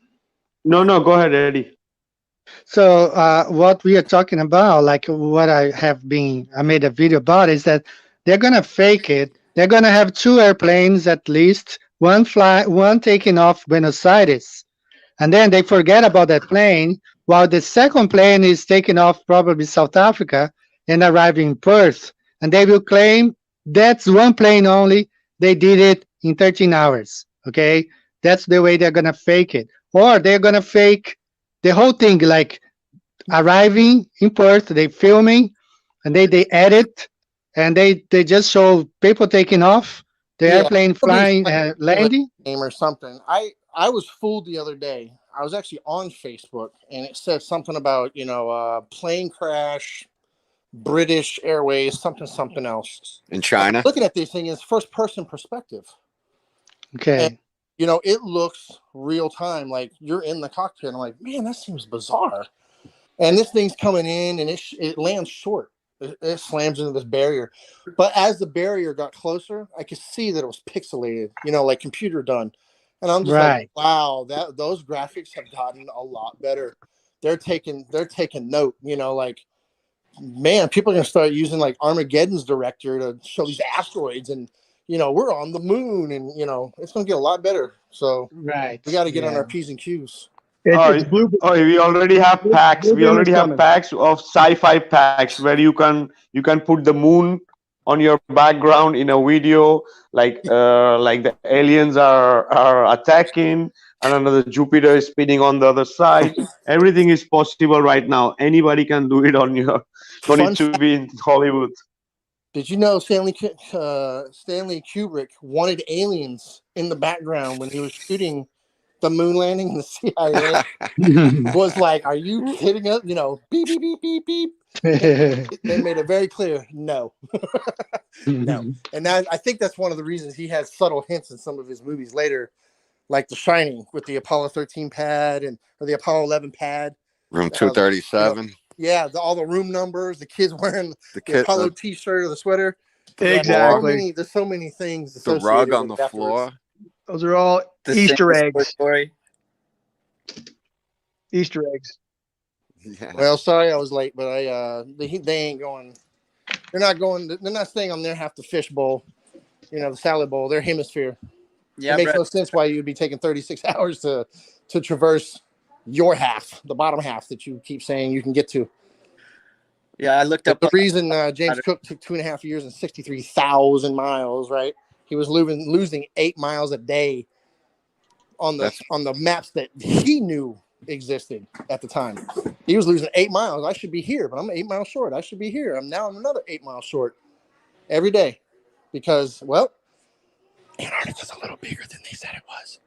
Speaker 1: No, go ahead, Eddie.
Speaker 5: So what we are talking about, like what I made a video about, is that they're gonna fake it. They're gonna have two airplanes at least, one taking off Buenos Aires, and then they forget about that plane, while the second plane is taking off probably South Africa and arriving in Perth, and they will claim that's one plane only. They did it in 13 hours. Okay, that's the way they're gonna fake it, or they're gonna fake the whole thing, like arriving in Perth, they filming, and they edit, and they just show people taking off, the
Speaker 6: Yeah,
Speaker 5: airplane flying, landing.
Speaker 6: game or something. I was fooled the other day. I was actually on Facebook, and it said something about plane crash, British Airways, something else.
Speaker 3: In China?
Speaker 6: Looking at this thing is first person perspective.
Speaker 5: Okay.
Speaker 6: And, it looks real time, like you're in the cockpit. I'm like, man, that seems bizarre. And this thing's coming in, and it lands short. It slams into this barrier. But as the barrier got closer, I could see that it was pixelated, like computer done. And I'm just
Speaker 5: Right.
Speaker 6: like, wow, those graphics have gotten a lot better. They're taking note, like, man, people are gonna start using like Armageddon's director to show these asteroids, and we're on the moon, and it's gonna get a lot better. So
Speaker 5: Right.
Speaker 6: we got to get on our P's and Q's.
Speaker 2: It's blue.
Speaker 1: We already have packs.
Speaker 2: Blue
Speaker 1: We already
Speaker 2: Beam is
Speaker 1: have
Speaker 2: coming.
Speaker 1: packs of sci-fi packs where you can put the moon on your background in a video, like the aliens are attacking, and another Jupiter is spinning on the other side. Everything is possible right now. Anybody can do it on your. Don't
Speaker 6: Fun
Speaker 1: need to be in Hollywood.
Speaker 6: Did you know Stanley Kubrick wanted aliens in the background when he was shooting the moon landing? The CIA was like, "Are you kidding us?" Beep beep beep beep beep. They made it very clear, no, no. And I think that's one of the reasons he has subtle hints in some of his movies later, like The Shining with the Apollo 13 pad or the Apollo 11 pad.
Speaker 3: Room 237.
Speaker 6: Yeah, all the room numbers, the kids wearing the Apollo T-shirt or the sweater.
Speaker 2: Exactly.
Speaker 6: There's so many things.
Speaker 3: The rug on the floor.
Speaker 2: Those are all
Speaker 4: The
Speaker 2: Easter
Speaker 4: Singapore
Speaker 2: eggs.
Speaker 4: story.
Speaker 2: Easter eggs.
Speaker 3: Yeah.
Speaker 6: Well, sorry I was late, but they ain't going. They're not going. They're not staying on their half the fish bowl. The salad bowl. Their hemisphere.
Speaker 4: Yeah,
Speaker 6: It makes
Speaker 4: Brett,
Speaker 6: no sense why you'd be taking 36 hours to traverse your half, the bottom half that you keep saying you can get to.
Speaker 4: yeah, I looked up
Speaker 6: The reason James Cook took 2.5 years and 63,000 miles, right? He was losing 8 miles a day on the maps that he knew existed at the time. He was losing 8 miles. I should be here, but I'm 8 miles short. I should be here. I'm another 8 miles short every day because, well, Antarctica's a little bigger than they said it was.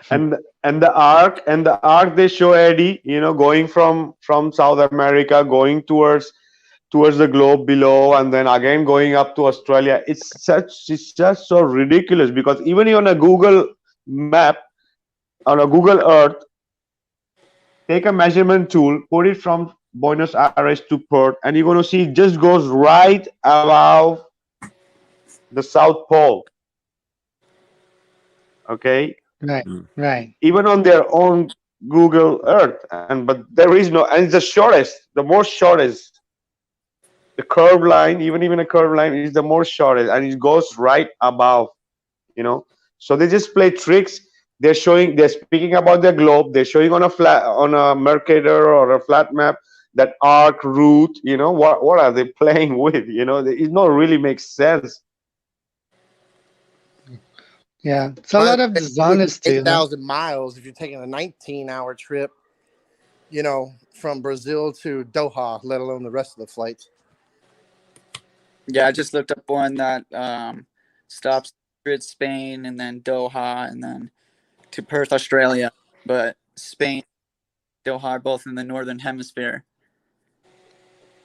Speaker 1: and the arc they show Eddie, going from South America, going towards the globe below, and then again going up to Australia. It's just so ridiculous, because even on a Google map, on a Google Earth, take a measurement tool, put it from Buenos Aires to Perth, and you're going to see it just goes right above the South Pole. Okay.
Speaker 5: Right.
Speaker 1: Even on their own Google Earth, but there is no, and it's the most shortest. The curved line, even a curved line, is the most shortest, and it goes right above. So they just play tricks. They're speaking about their globe. They're showing on a Mercator or a flat map that arc route. What are they playing with? It not really makes sense.
Speaker 5: Yeah, it's a lot of dishonesty.
Speaker 6: 8,000 miles if you're taking a 19-hour trip, from Brazil to Doha, let alone the rest of the flights.
Speaker 4: Yeah, I just looked up one that stops Madrid, Spain, and then Doha, and then to Perth, Australia. But Spain, Doha are both in the northern hemisphere.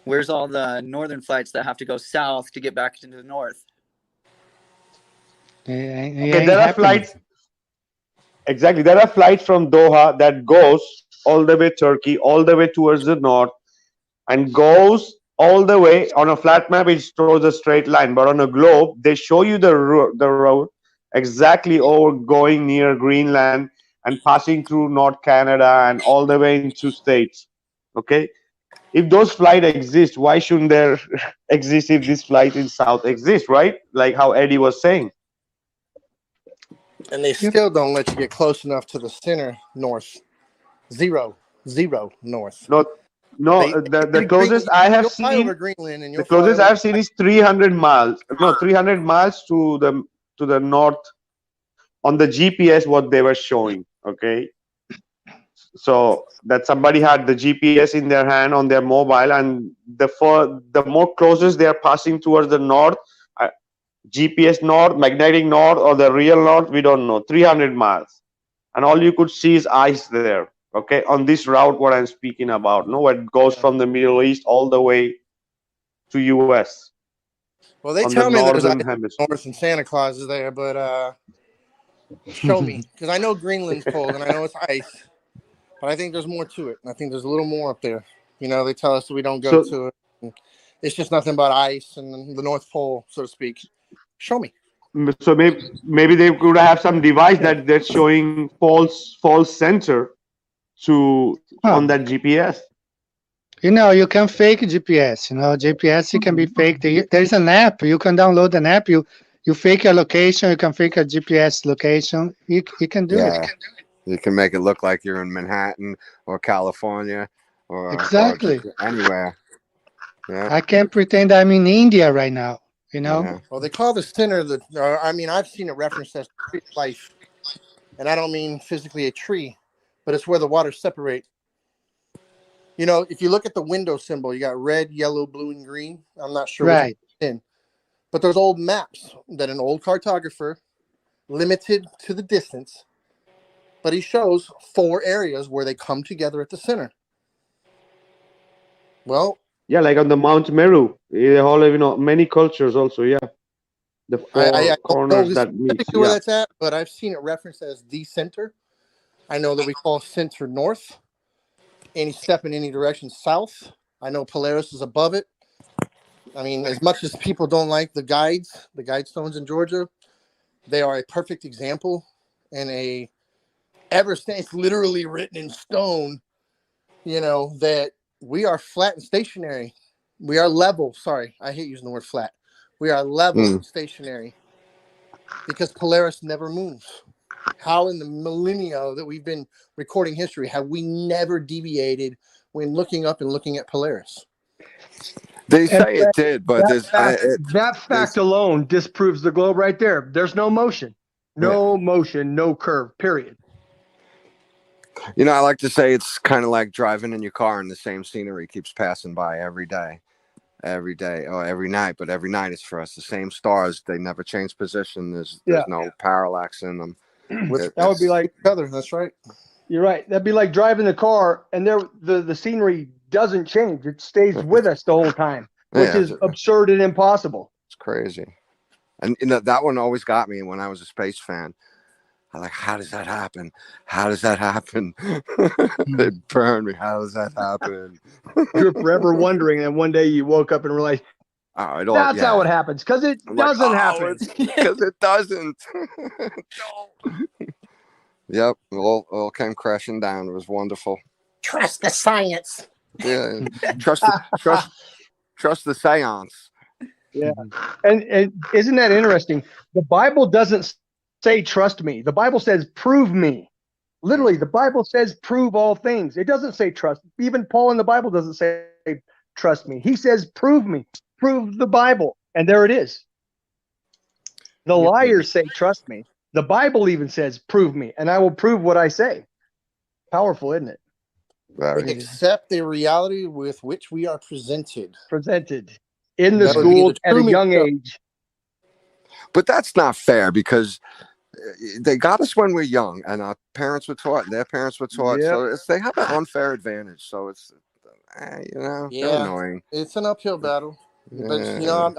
Speaker 4: Where's all the northern flights that have to go south to get back into the north?
Speaker 1: Okay, there are flights. Exactly, there are flights from Doha that goes all the way Turkey, all the way towards the north, and goes all the way on a flat map. It shows a straight line, but on a globe, they show you the road exactly over going near Greenland and passing through North Canada and all the way into states. Okay, if those flights exist, why shouldn't there exist if this flight in south exists, right? Like how Eddie was saying.
Speaker 6: And they still don't let you get close enough to the center north. Zero north.
Speaker 1: No, the closest I have seen,
Speaker 6: over Greenland and
Speaker 1: the closest I've seen is 300 miles. No, 300 miles to the north on the GPS. What they were showing, okay. So that somebody had the GPS in their hand on their mobile, and the more closest they are passing towards the north, GPS north, magnetic north, or the real north, we don't know. 300 miles, and all you could see is ice there. Okay, on this route, what I'm speaking about, no, it goes from the Middle East all the way to US.
Speaker 6: Well, they
Speaker 1: on
Speaker 6: tell
Speaker 1: the
Speaker 6: me there's
Speaker 1: northern
Speaker 6: ice
Speaker 1: hemisphere.
Speaker 6: north and Santa Claus is there, but show me, because I know Greenland's cold and I know it's ice, but I think there's more to it. I think there's a little more up there. You know, they tell us that we don't go to it. It's just nothing but ice and the North Pole, so to speak. Show me.
Speaker 1: So maybe they could have some device that's showing false center to on that GPS.
Speaker 5: You know, you can fake GPS. You know, GPS, it can be faked. There's an app. You can download an app. You fake a location. You can fake a GPS location. You can do it.
Speaker 3: You can make it look like you're in Manhattan or California or anywhere. Yeah.
Speaker 5: I can't pretend I'm in India right now. You know.
Speaker 3: Yeah.
Speaker 6: Well, they call the center I mean, I've seen it referenced as tree of life, and I don't mean physically a tree, but it's where the waters separate. You know, if you look at the window symbol, you got red, yellow, blue, and green. I'm not sure which it's in, but there's old maps that an old cartographer, limited to the distance, but he shows 4 areas where they come together at the center. Well,
Speaker 1: yeah, like on the Mount Meru, they all have, many cultures also. Yeah, the 4 corners that meet.
Speaker 6: Where that's at, but I've seen it referenced as the center. I know that we call center north. Any step in any direction south. I know Polaris is above it. I mean, as much as people don't like the guidestones in Georgia, they are a perfect example and it's literally written in stone, that we are flat and stationary. We are level. Sorry, I hate using the word flat. We are level and stationary because Polaris never moves. How in the millennia that we've been recording history have we never deviated when looking up and looking at Polaris?
Speaker 3: They say it did, but
Speaker 2: that fact alone disproves the globe right there. There's no motion. No motion, no curve, period.
Speaker 3: I like to say it's kind of like driving in your car and the same scenery keeps passing by every day or every night, but every night it's for us the same stars. They never change position. There's no parallax in them.
Speaker 2: That would be like
Speaker 6: other. That's right.
Speaker 2: You're right. That'd be like driving the car and the scenery doesn't change. It stays with us the whole time, which is absurd and impossible.
Speaker 3: It's crazy. And that one always got me when I was a space fan. I'm like, how does that happen? How does that happen? They burned me. How does that happen?
Speaker 2: You're forever wondering, and one day you woke up and realized, that's how it happens, because it doesn't happen.
Speaker 3: Because it doesn't. No. Yep, it all came crashing down. It was wonderful.
Speaker 6: Trust the science.
Speaker 3: Yeah, trust the seance.
Speaker 2: Yeah, and isn't that interesting? The Bible doesn't say trust me. The Bible says prove me. Literally, the Bible says prove all things. It doesn't say trust. Even Paul in the Bible doesn't say trust me. He says prove me. Prove the Bible, and there it is. The liars say trust me. The Bible even says prove me, and I will prove what I say. Powerful, isn't it?
Speaker 6: Accept the reality with which we are presented
Speaker 2: in the school at a young age.
Speaker 3: But that's not fair because they got us when we're young, and our parents were taught, and their parents were taught.
Speaker 2: Yep.
Speaker 3: So they have an unfair advantage. So it's, they're annoying.
Speaker 6: It's an uphill battle. But
Speaker 3: Yeah.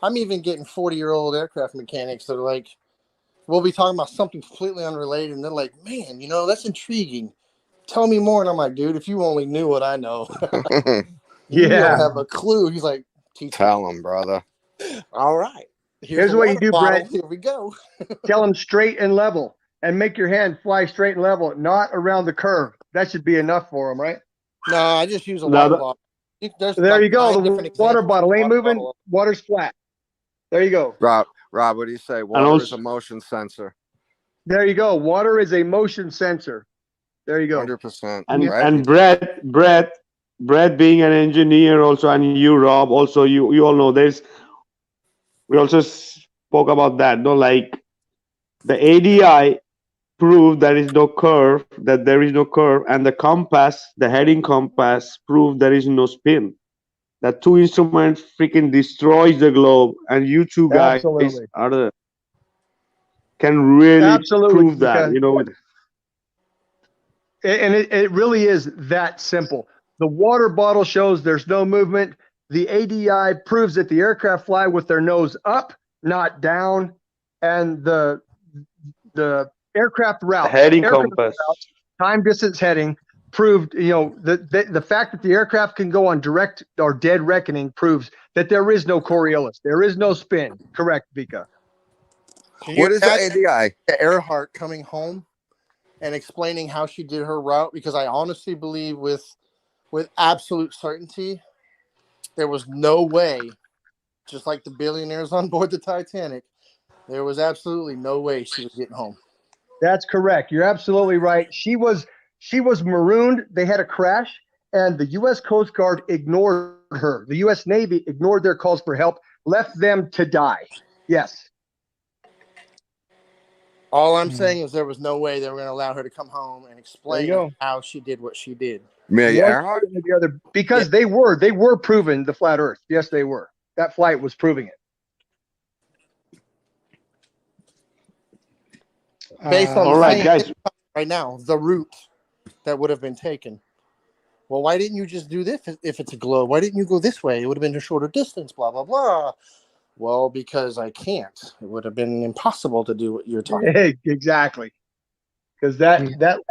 Speaker 6: I'm even getting 40-year-old aircraft mechanics that are like, we'll be talking about something completely unrelated, and they're like, man, that's intriguing. Tell me more. And I'm like, dude, if you only knew what I know. You don't have a clue. He's like,
Speaker 3: tell them, brother.
Speaker 6: All right.
Speaker 2: Here's what you do,
Speaker 6: bottle.
Speaker 2: Brett.
Speaker 6: Here we go.
Speaker 2: Tell them straight and level, and make your hand fly straight and level, not around the curve. That should be enough for them, right?
Speaker 6: No, I just use a water bottle.
Speaker 2: There you go. The water bottle ain't moving. Water's flat. There you go.
Speaker 3: Rob, what do you say? Water is a motion sensor.
Speaker 2: There you go. Water is a motion sensor. There you go.
Speaker 3: 100%.
Speaker 1: And Brett being an engineer also, and you, Rob, also, you all know this. We also spoke about that. No, like the ADI proved there is no curve, and the compass, the heading compass, proved there is no spin. That two instruments freaking destroys the globe, and you two guys can really prove that,
Speaker 2: And it really is that simple. The water bottle shows there's no movement. The ADI proves that the aircraft fly with their nose up, not down, and the aircraft route,
Speaker 1: heading compass,
Speaker 2: time distance heading proved, the fact that the aircraft can go on direct or dead reckoning proves that there is no Coriolis. There is no spin. Correct, Vikka.
Speaker 3: What is the ADI?
Speaker 6: Earhart coming home and explaining how she did her route, because I honestly believe with absolute certainty, there was no way, just like the billionaires on board the Titanic, there was absolutely no way she was getting home.
Speaker 2: That's correct. You're absolutely right. She was marooned. They had a crash, and the U.S. Coast Guard ignored her. The U.S. Navy ignored their calls for help, left them to die. Yes.
Speaker 6: All I'm saying is there was no way they were going to allow her to come home and explain how she did what she did.
Speaker 2: Because they were proven the flat Earth. Yes, they were. That flight was proving it.
Speaker 6: Based on guys, right now, the route that would have been taken. Well, why didn't you just do this if it's a globe? Why didn't you go this way? It would have been a shorter distance, blah, blah, blah. Well, because I can't. It would have been impossible to do what you're talking about.
Speaker 2: Exactly. Because that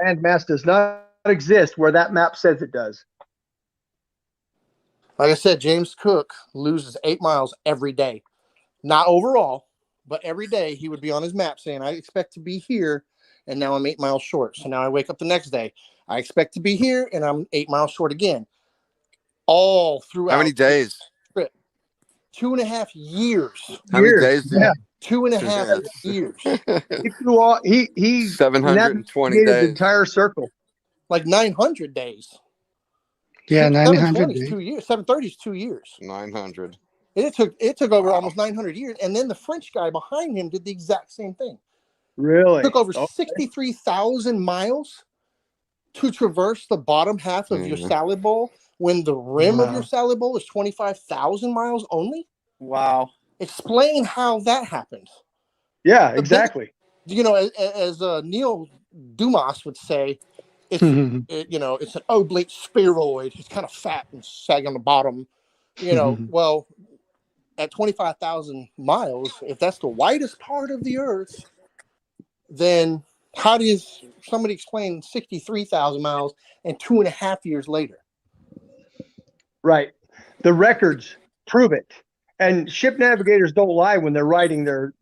Speaker 2: landmass does not exist where that map says it does.
Speaker 6: Like I said, James Cook loses 8 miles every day. Not overall, but every day he would be on his map saying, I expect to be here, and now I'm 8 miles short. So now I wake up the next day. I expect to be here, and I'm 8 miles short again. All throughout.
Speaker 3: How many days?
Speaker 6: 2.5 years.
Speaker 3: How many days?
Speaker 2: Yeah.
Speaker 6: 2.5 years.
Speaker 2: He flew all, he
Speaker 3: 720 days.
Speaker 2: The entire circle.
Speaker 6: Like 900 days.
Speaker 5: Yeah, 900 days.
Speaker 6: 2 years. 730 is 2 years.
Speaker 3: 900.
Speaker 6: It took over almost 900 years, and then the French guy behind him did the exact same thing.
Speaker 2: Really?
Speaker 6: It took over 63,000 miles to traverse the bottom half of your salad bowl when the rim of your salad bowl is 25,000 miles only.
Speaker 4: Wow.
Speaker 6: Explain how that happened.
Speaker 2: Yeah, exactly.
Speaker 6: As Neil Dumas would say, it's it's an oblate spheroid. It's kind of fat and sag on the bottom. Well, at 25,000 miles, if that's the widest part of the Earth, then how does somebody explain 63,000 miles and 2.5 years later?
Speaker 2: Right. The records prove it. And ship navigators don't lie when they're writing their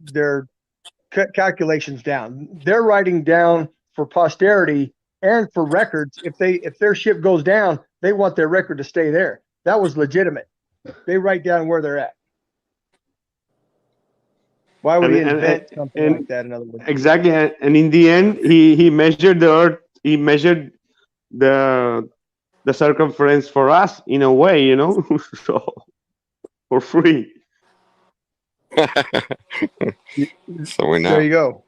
Speaker 2: calculations down. They're writing down for posterity and for records. If their ship goes down, they want their record to stay there. That was legitimate. They write down where they're at. Why would he invent something like that? In other words,
Speaker 1: exactly. And in the end, he measured the Earth. He measured the circumference for us in a way, so for free.
Speaker 3: So we know.
Speaker 2: There you go.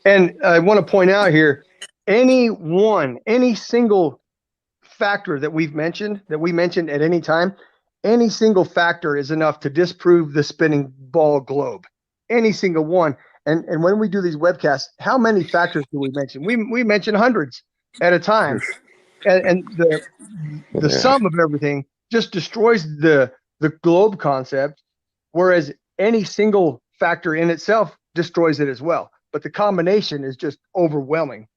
Speaker 2: And I want to point out here, any single factor that we mentioned at any time, any single factor is enough to disprove the spinning ball globe. Any single one. And when we do these webcasts, how many factors do we mention? We mention hundreds at a time. And the
Speaker 3: Yeah.
Speaker 2: sum of everything just destroys the globe concept, whereas any single factor in itself destroys it as well. But the combination is just overwhelming.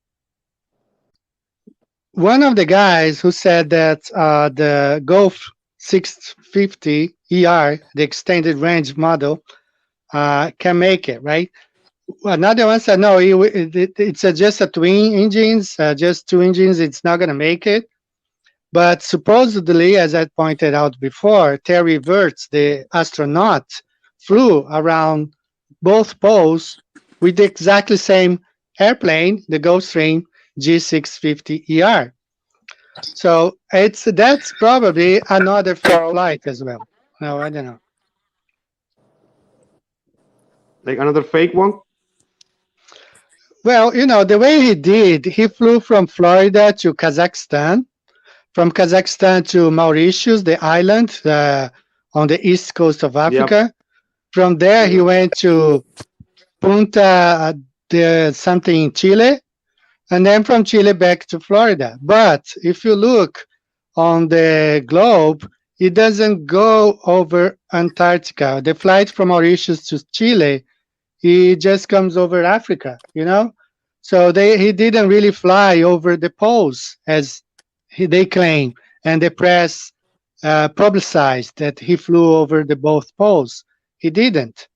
Speaker 5: One of the guys who said that the Golf 650 ER, the extended range model, can make it, right? Another one said no, it's just a twin engines, just two engines. It's not going to make it. But supposedly, as I pointed out before, Terry Virts, the astronaut, flew around both poles with the exactly same airplane, the Gulfstream G650ER. So that's probably another fake flight as well. No, I don't know.
Speaker 1: Like another fake one?
Speaker 5: Well, the way he flew from Florida to Kazakhstan, from Kazakhstan to Mauritius, the island on the east coast of Africa. Yep. From there, he went to Punta de something in Chile, and then from Chile back to Florida. But if you look on the globe, it doesn't go over Antarctica. The flight from Mauritius to Chile, it just comes over Africa, So he didn't really fly over the poles as they claim, and the press publicized that he flew over the both poles. He didn't,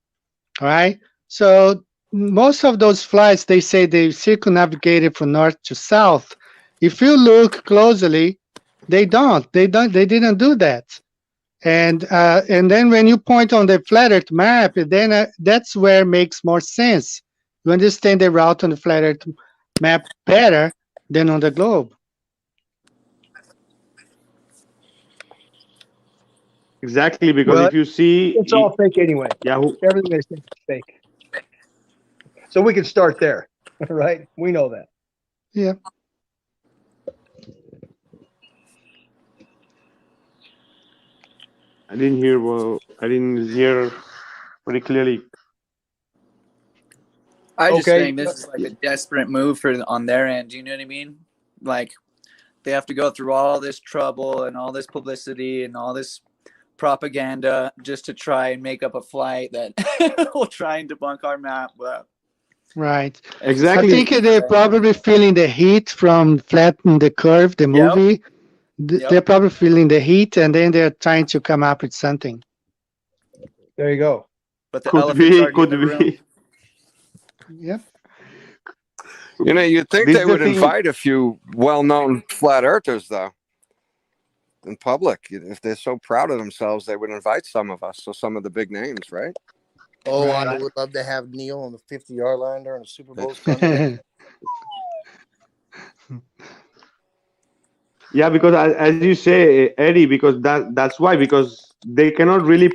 Speaker 5: all right? So most of those flights, they say they circumnavigated from north to south. If you look closely, they didn't do that. And then when you point on the flat Earth map, then that's where it makes more sense. You understand the route on the flat Earth map better than on the globe.
Speaker 1: Exactly, because if you see,
Speaker 2: it's all fake anyway.
Speaker 1: Yeah,
Speaker 2: everything they say is fake. So we can start there, right? We know that.
Speaker 5: Yeah.
Speaker 1: I didn't hear pretty clearly.
Speaker 4: I just think this is like a desperate move on their end. Do you know what I mean? Like they have to go through all this trouble and all this publicity and all this propaganda just to try and make up a flight that will try and debunk our map. But
Speaker 5: right.
Speaker 1: Exactly.
Speaker 5: I think they're probably feeling the heat from Flatten the Curve, the movie. Yep. They're probably feeling the heat, and then they're trying to come up with something.
Speaker 2: There you go.
Speaker 4: But the could be.
Speaker 5: Yep.
Speaker 3: You'd think they would invite a few well-known flat earthers, though, in public. If they're so proud of themselves, they would invite some of us, so some of the big names, right?
Speaker 6: Oh, right. I would love to have Neil on the 50-yard line during the Super Bowl Sunday.
Speaker 1: Yeah, because as you say, Eddie, because that's why, because they cannot really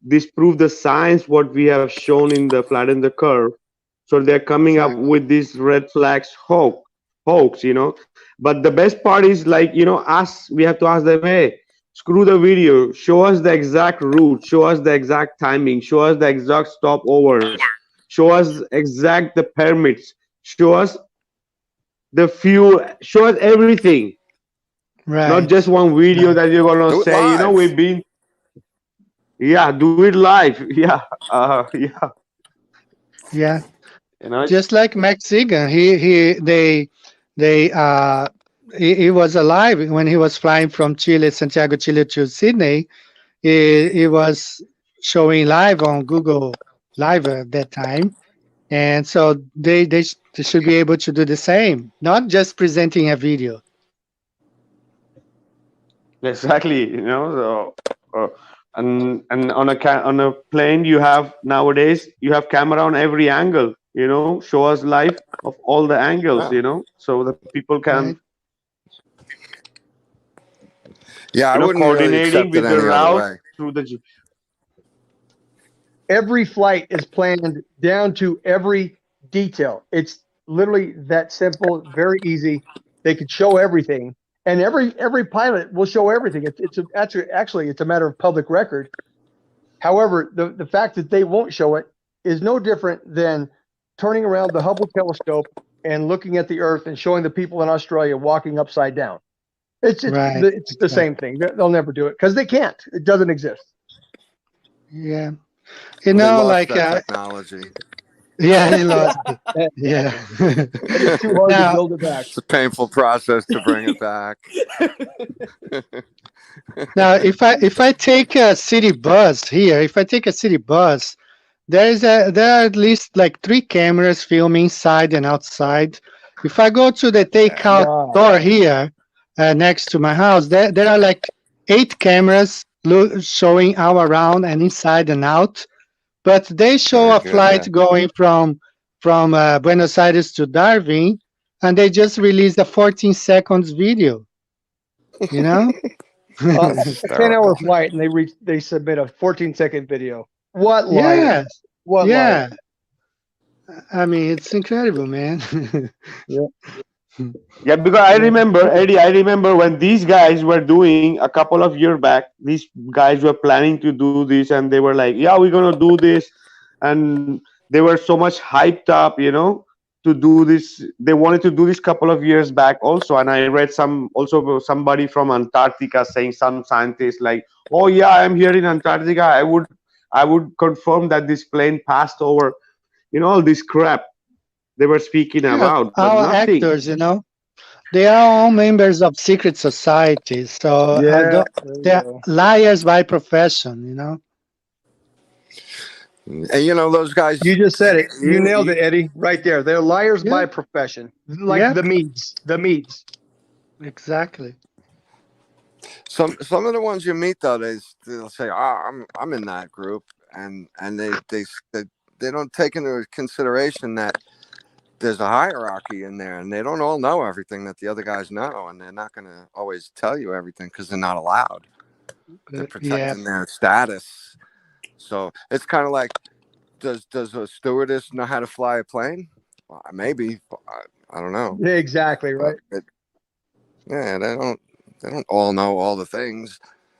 Speaker 1: disprove the science what we have shown in the Flatten the Curve. So they're coming up with these red flags hoax, But the best part is like, we have to ask them, hey, screw the video, show us the exact route, show us the exact timing, show us the exact stopovers, show us exact the permits, show us the fuel, show us everything.
Speaker 5: Right.
Speaker 1: Not just one video that you're gonna say, we've been. Yeah, do it live. Yeah,
Speaker 5: yeah. Just like Max Sigan, he was alive when he was flying from Santiago, Chile to Sydney. He was showing live on Google Live at that time, and so they should be able to do the same, not just presenting a video.
Speaker 1: Exactly, so, and on a plane nowadays you have camera on every angle, show us live of all the angles, so that people can.
Speaker 3: Yeah, I wouldn't
Speaker 1: coordinating
Speaker 3: really
Speaker 1: with the route through the.
Speaker 2: Every flight is planned down to every detail. It's literally that simple, very easy. They could show everything, and every pilot will show everything. Actually it's a matter of public record. However, the fact that they won't show it is no different than turning around the Hubble telescope and looking at the Earth and showing the people in Australia walking upside down. It's
Speaker 5: Right.
Speaker 2: it's the same thing. They'll never do it because they can't. It doesn't exist.
Speaker 5: Yeah.
Speaker 3: They lost
Speaker 5: Like
Speaker 3: that technology.
Speaker 5: yeah, he lost it. Yeah.
Speaker 2: It's too hard to
Speaker 5: Now,
Speaker 2: build it back.
Speaker 3: It's a painful process to bring it back.
Speaker 5: now, if I take a city bus here, if I take a city bus, there are at least like 3 cameras filming inside and outside. If I go to the takeout
Speaker 2: Wow.
Speaker 5: store here next to my house, there are like 8 cameras showing all around and inside and out. But they show
Speaker 3: Very
Speaker 5: a
Speaker 3: good,
Speaker 5: flight
Speaker 3: yeah.
Speaker 5: going from Buenos Aires to Darwin, and they just released a 14 seconds video. You know?
Speaker 2: A 10-hour
Speaker 3: Hysterical.
Speaker 2: flight, and they submit a 14-second video. What liar?
Speaker 5: Yeah,
Speaker 2: What
Speaker 5: yeah.
Speaker 2: liar?
Speaker 5: I mean, it's incredible, man.
Speaker 1: Yeah, because I remember, Eddie, I remember when these guys were doing a couple of years back, these guys were planning to do this and they were like, yeah, we're going to do this. And they were so much hyped up, to do this. They wanted to do this couple of years back also. And I read somebody from Antarctica saying, some scientists like, oh yeah, I'm here in Antarctica. I would confirm that this plane passed over, all this crap they were speaking
Speaker 5: Yeah,
Speaker 1: about, but
Speaker 5: our
Speaker 1: nothing.
Speaker 5: actors, they are all members of secret societies, so
Speaker 2: Yeah.
Speaker 5: they're liars by profession.
Speaker 3: And those guys.
Speaker 2: You just said it. You nailed
Speaker 3: you-
Speaker 2: it, Eddie. Right there. They're liars
Speaker 5: Yeah.
Speaker 2: by profession. Like
Speaker 5: Yeah.
Speaker 2: the Medes. The Medes.
Speaker 5: Exactly.
Speaker 3: Some of the ones you meet though, they'll say, I'm in that group, and they don't take into consideration that there's a hierarchy in there, and they don't all know everything that the other guys know, and they're not going to always tell you everything because they're not allowed. They're protecting their status. So it's kind of like, does a stewardess know how to fly a plane? Well, maybe. I don't know.
Speaker 2: Yeah, exactly, right?
Speaker 3: Yeah, they don't all know all the things.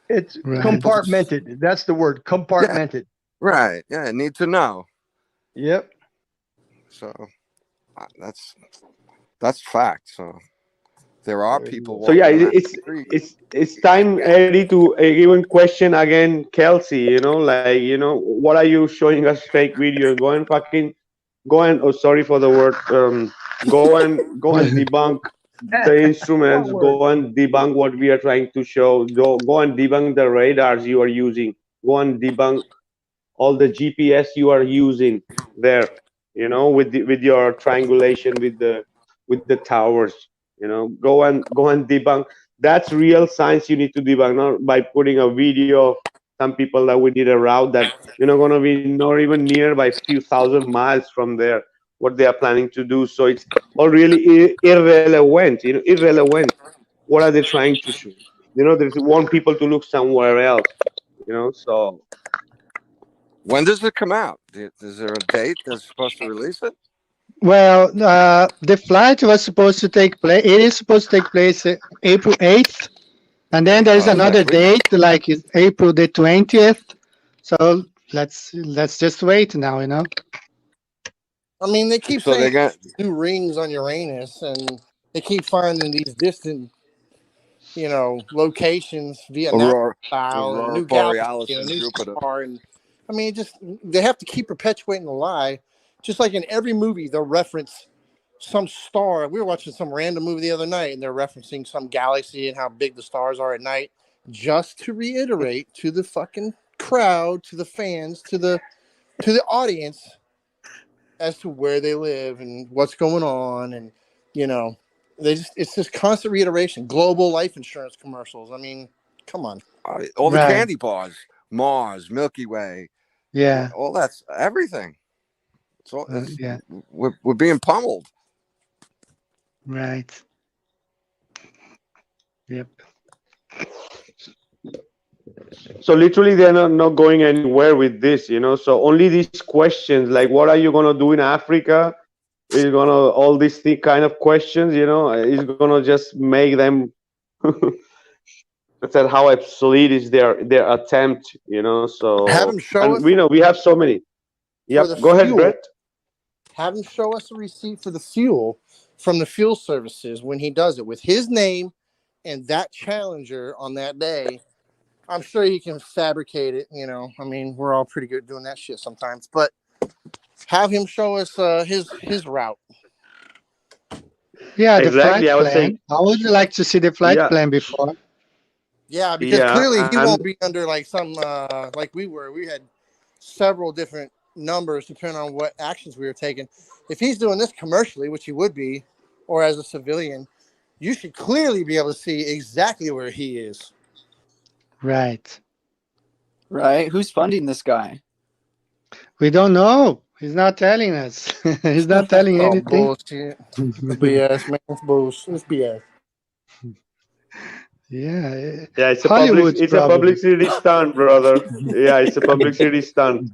Speaker 2: It's
Speaker 5: Right.
Speaker 2: compartmented. That's the word. Compartmented.
Speaker 3: Right. Yeah, need to know.
Speaker 2: Yep.
Speaker 3: So that's fact. So there are people.
Speaker 1: So yeah,
Speaker 3: walking around the street.
Speaker 1: it's time, Eddie, to even question again Kelsey. What are you showing us fake videos? Go and oh, sorry for the word. Go and debunk the instruments. Go and debunk what we are trying to show. Go and debunk the radars you are using. Go and debunk all the GPS you are using there. With your triangulation with the towers. Go and debunk. That's real science you need to debunk, not by putting a video of some people that we did a route that going to be not even near by a few thousand miles from there, what they are planning to do. So it's all really irrelevant. Irrelevant. What are they trying to show? They want people to look somewhere else. So
Speaker 3: When does it come out? Is there a date that's supposed to release it?
Speaker 5: Well, the flight was supposed to take place. It is supposed to take place April 8th, and then there is another date, like it's April the 20th. So let's just wait now.
Speaker 6: I mean, they keep
Speaker 3: So
Speaker 6: saying
Speaker 3: they got
Speaker 6: new rings on Uranus, and they keep finding these distant, locations via
Speaker 3: Aurora,
Speaker 6: style and
Speaker 3: Aurora
Speaker 6: new
Speaker 3: Borealis
Speaker 6: galaxy,
Speaker 3: and
Speaker 6: new
Speaker 3: Jupiter.
Speaker 6: star, and I mean, they have to keep perpetuating the lie. Just like in every movie, they'll reference some star. We were watching some random movie the other night, and they're referencing some galaxy and how big the stars are at night, just to reiterate to the fucking crowd, to the fans, to the audience, as to where they live and what's going on, and it's just constant reiteration. Global life insurance commercials. I mean, come on.
Speaker 3: All the
Speaker 5: Right.
Speaker 3: candy bars, Mars, Milky Way,
Speaker 5: Yeah.
Speaker 3: all that's everything. So
Speaker 5: Yeah.
Speaker 3: we're being pummeled.
Speaker 5: Right. Yep.
Speaker 1: So literally, they're not going anywhere with this, So only these questions, like, what are you gonna do in Africa? Is gonna all these kind of questions, is gonna just make them That's how obsolete is their attempt, you know.
Speaker 6: Have
Speaker 1: So,
Speaker 6: him show
Speaker 1: and
Speaker 6: us
Speaker 1: we know we have so many.
Speaker 6: for
Speaker 1: Yep,
Speaker 6: the
Speaker 1: go ahead,
Speaker 6: fuel.
Speaker 1: Brett.
Speaker 6: Have him show us a receipt for the fuel from the fuel services when he does it with his name and that Challenger on that day. I'm sure he can fabricate it. You know, I mean, we're all pretty good doing that shit sometimes. But have him show us his route.
Speaker 5: Yeah, the
Speaker 1: Exactly,
Speaker 5: flight
Speaker 1: I was saying.
Speaker 5: plan. I would like to see the flight
Speaker 1: Yeah,
Speaker 5: plan before.
Speaker 6: Yeah, because
Speaker 1: yeah,
Speaker 6: clearly he
Speaker 1: and
Speaker 6: won't be under like some like we were. We had several different numbers depending on what actions we were taking. If he's doing this commercially, which he would be, or as a civilian, you should clearly be able to see exactly where he is.
Speaker 5: Right.
Speaker 4: Right? Who's funding this guy?
Speaker 5: We don't know. He's not telling us. He's not telling
Speaker 6: Oh
Speaker 5: anything.
Speaker 6: bullshit! BS, man, it's bullshit. It's BS.
Speaker 5: Yeah,
Speaker 1: yeah,
Speaker 5: Hollywood's
Speaker 1: it's a
Speaker 5: probably.
Speaker 1: publicity stunt, brother. Yeah, it's a publicity stunt,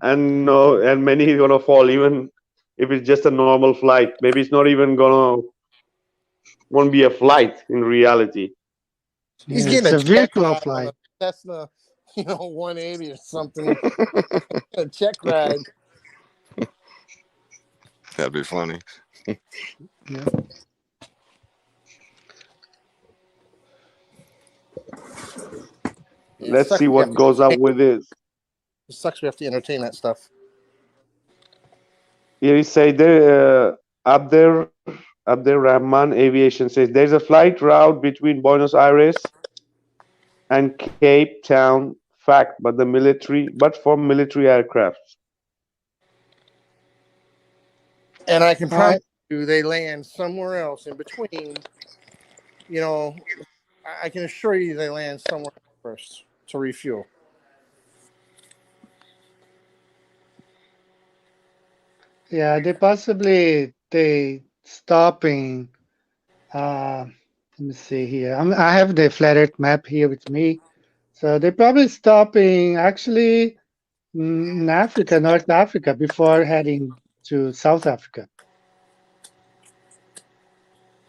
Speaker 1: and no, and many is gonna fall, even if it's just a normal flight. Maybe it's not even gonna won't be a flight in reality.
Speaker 6: He's
Speaker 5: Yeah,
Speaker 6: getting
Speaker 5: it's
Speaker 6: a
Speaker 5: a
Speaker 6: check
Speaker 5: virtual
Speaker 6: ride on
Speaker 5: flight.
Speaker 6: a Cessna, 180 or something. A check ride.
Speaker 3: That'd be funny.
Speaker 5: Yeah.
Speaker 6: Yeah, it
Speaker 1: Let's
Speaker 6: sucks.
Speaker 1: see
Speaker 6: We have
Speaker 1: what
Speaker 6: to
Speaker 1: goes up
Speaker 6: entertain,
Speaker 1: with this.
Speaker 6: it sucks. We have to entertain that stuff.
Speaker 1: Here he say there Rahman Aviation says there's a flight route between Buenos Aires and Cape Town. Fact, but for military aircraft.
Speaker 6: And I can
Speaker 5: I
Speaker 6: promise you, they land somewhere else in between. You know, I can assure you, they land somewhere first to refuel.
Speaker 5: Yeah, they stopping. Let me see here. I have the flat Earth map here with me. So they probably stopping actually in Africa, North Africa, before heading to South Africa.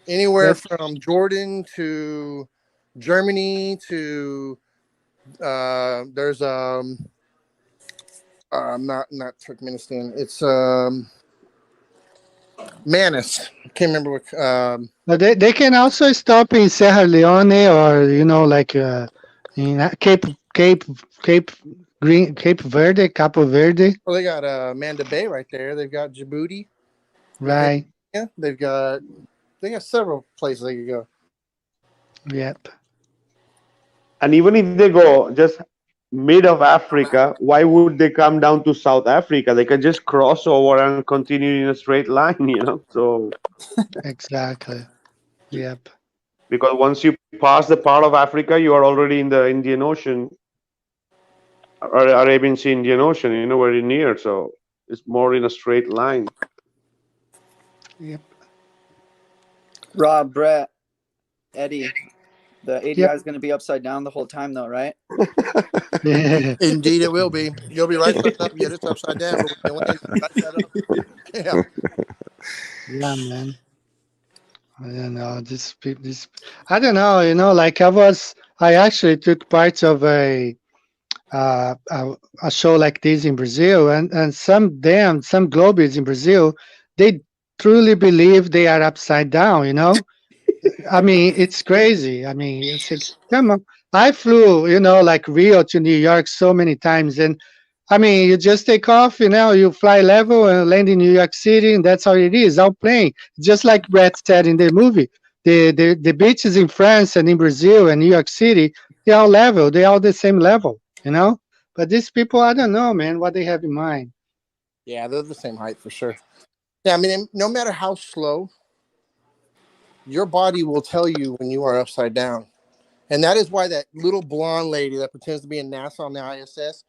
Speaker 6: Anywhere
Speaker 5: That's
Speaker 6: from Jordan to Germany to there's not Turkmenistan. It's Manus. I can't remember what.
Speaker 5: but they can also stop in Sierra Leone or like in Cape Cape Verde, Capo Verde,
Speaker 6: Well, they got Manda Bay right there. They've got Djibouti.
Speaker 5: right?
Speaker 6: Yeah, they got several places they could go.
Speaker 5: Yep.
Speaker 1: And even if they go just mid of Africa, why would they come down to South Africa? They can just cross over and continue in a straight line, you know. So
Speaker 5: Exactly. Yep.
Speaker 1: because once you pass the part of Africa, you are already in the Indian Ocean, or Arabian Sea, Indian Ocean. You know, very near. So it's more in a straight line.
Speaker 5: Yep.
Speaker 4: Rob, Brett, Eddie, the ADI
Speaker 5: Yep.
Speaker 4: is going to be upside down the whole time, though, right?
Speaker 5: Yeah,
Speaker 6: Indeed, it will be. You'll be right side up, yet it's upside down. But when you land, you'll be right side up. Yeah.
Speaker 5: man. I don't know. This. I don't know. Like I actually took part of a show like this in Brazil, and some globies in Brazil, they truly believe they are upside down. I mean, it's crazy. I mean, it's come on. I flew, like Rio to New York so many times, and I mean, you just take off, you fly level and land in New York City, and that's how it is. All plane, just like Brett said in the movie. The beaches in France and in Brazil and New York City, they're all level. They're all the same level, But these people, I don't know, man, what they have in mind.
Speaker 6: Yeah, they're the same height for sure. Yeah, I mean, no matter how slow, your body will tell you when you are upside down. And that is why that little blonde lady that pretends to be in NASA on the ISS,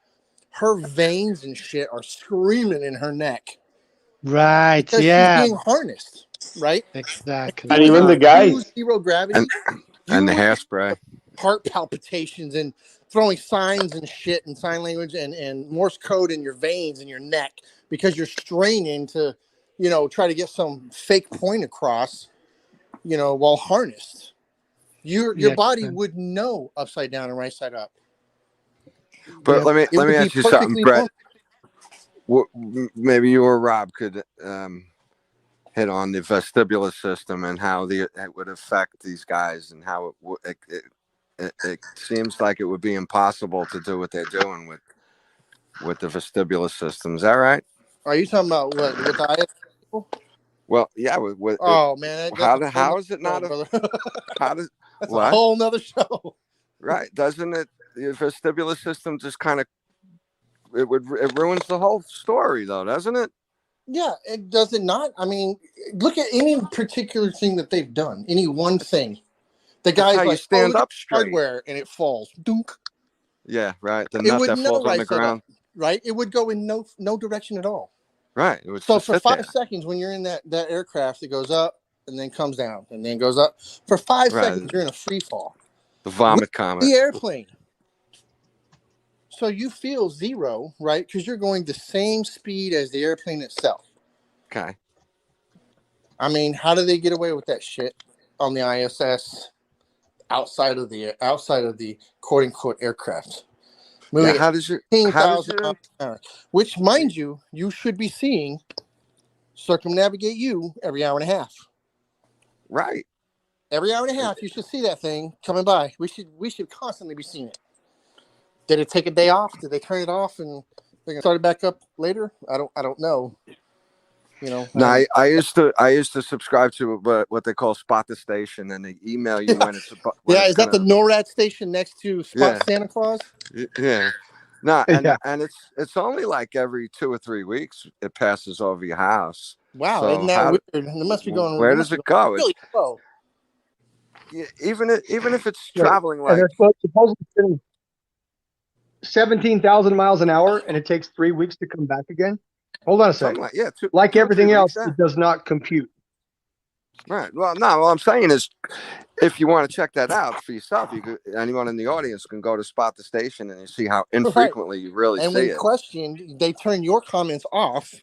Speaker 6: her veins and shit are screaming in her neck.
Speaker 5: Right.
Speaker 6: Because she's
Speaker 5: Yeah.
Speaker 6: being harnessed, right?
Speaker 5: Exactly.
Speaker 1: And
Speaker 6: She was
Speaker 1: even
Speaker 6: in
Speaker 1: the
Speaker 6: true
Speaker 1: guys.
Speaker 6: zero gravity.
Speaker 3: And the
Speaker 6: You would
Speaker 3: hairspray.
Speaker 6: heart palpitations and throwing signs and shit and sign language and Morse code in your veins and your neck because you're straining to, try to get some fake point across, while harnessed. Your body would know upside down and right side up.
Speaker 3: But let
Speaker 6: It would
Speaker 3: me
Speaker 6: be
Speaker 3: ask you something,
Speaker 6: perfectly
Speaker 3: Brett.
Speaker 6: normal.
Speaker 3: Maybe you or Rob could hit on the vestibular system and how it would affect these guys, and how it seems like it would be impossible to do what they're doing with the vestibular system. Is that right?
Speaker 6: Are you talking about what with the IS people?
Speaker 3: Well, yeah. With
Speaker 6: Oh man,
Speaker 3: how is it not
Speaker 6: brother?
Speaker 3: how does
Speaker 6: That's
Speaker 3: what?
Speaker 6: a whole nother show.
Speaker 3: Right? Doesn't it? The vestibular system just kind of it ruins the whole story, though, doesn't it?
Speaker 6: Yeah, it does it not? I mean, look at any particular thing that they've done. Any one thing. The guy's
Speaker 3: how you
Speaker 6: like,
Speaker 3: stand
Speaker 6: look
Speaker 3: up
Speaker 6: at
Speaker 3: straight.
Speaker 6: hardware, and it falls. Dunk.
Speaker 3: Yeah, right. The
Speaker 6: It
Speaker 3: nut
Speaker 6: would
Speaker 3: that
Speaker 6: know
Speaker 3: falls on
Speaker 6: right
Speaker 3: the
Speaker 6: side
Speaker 3: ground.
Speaker 6: up, right? It would go in no direction at all.
Speaker 3: Right. It would
Speaker 6: So
Speaker 3: just
Speaker 6: for
Speaker 3: sit
Speaker 6: 5
Speaker 3: there.
Speaker 6: seconds, when you're in that aircraft, it goes up and then comes down and then goes up. For 5
Speaker 3: Right.
Speaker 6: seconds, you're in a free fall.
Speaker 3: The vomit
Speaker 6: With
Speaker 3: comet.
Speaker 6: the airplane. So you feel zero, right? Because you're going the same speed as the airplane itself.
Speaker 3: Okay.
Speaker 6: I mean, how do they get away with that shit on the ISS outside of the quote unquote aircraft? Moving
Speaker 3: Yeah, how does your
Speaker 6: 15,000 miles an hour, which, mind you, you should be seeing circumnavigate you every hour and a half.
Speaker 3: right?
Speaker 6: Every hour and a half, you should see that thing coming by. We should constantly be seeing it. Did it take a day off? Did they turn it off and they're gonna start it back up later? I don't know. You know.
Speaker 3: No, I used to subscribe to what they call Spot the Station, and they email you when it's
Speaker 6: is that the NORAD station next to Spot Santa Claus?
Speaker 3: Yeah. No, and it's only like every 2 or 3 weeks it passes over your house.
Speaker 6: Wow,
Speaker 3: So
Speaker 6: isn't that weird? It must be going.
Speaker 3: Where does it go?
Speaker 6: Really slow.
Speaker 3: Even if it's traveling
Speaker 2: and
Speaker 3: like
Speaker 2: they're supposedly 17,000 miles an hour, and it takes 3 weeks to come back again. Hold on a second.
Speaker 3: Like
Speaker 2: everything else, it does not compute.
Speaker 3: Right. Well, no. What I'm saying is, if you want to check that out for yourself, anyone in the audience can go to Spot the Station and you see how infrequently you really
Speaker 6: and
Speaker 3: see it.
Speaker 6: And when questioned, they turn your comments off,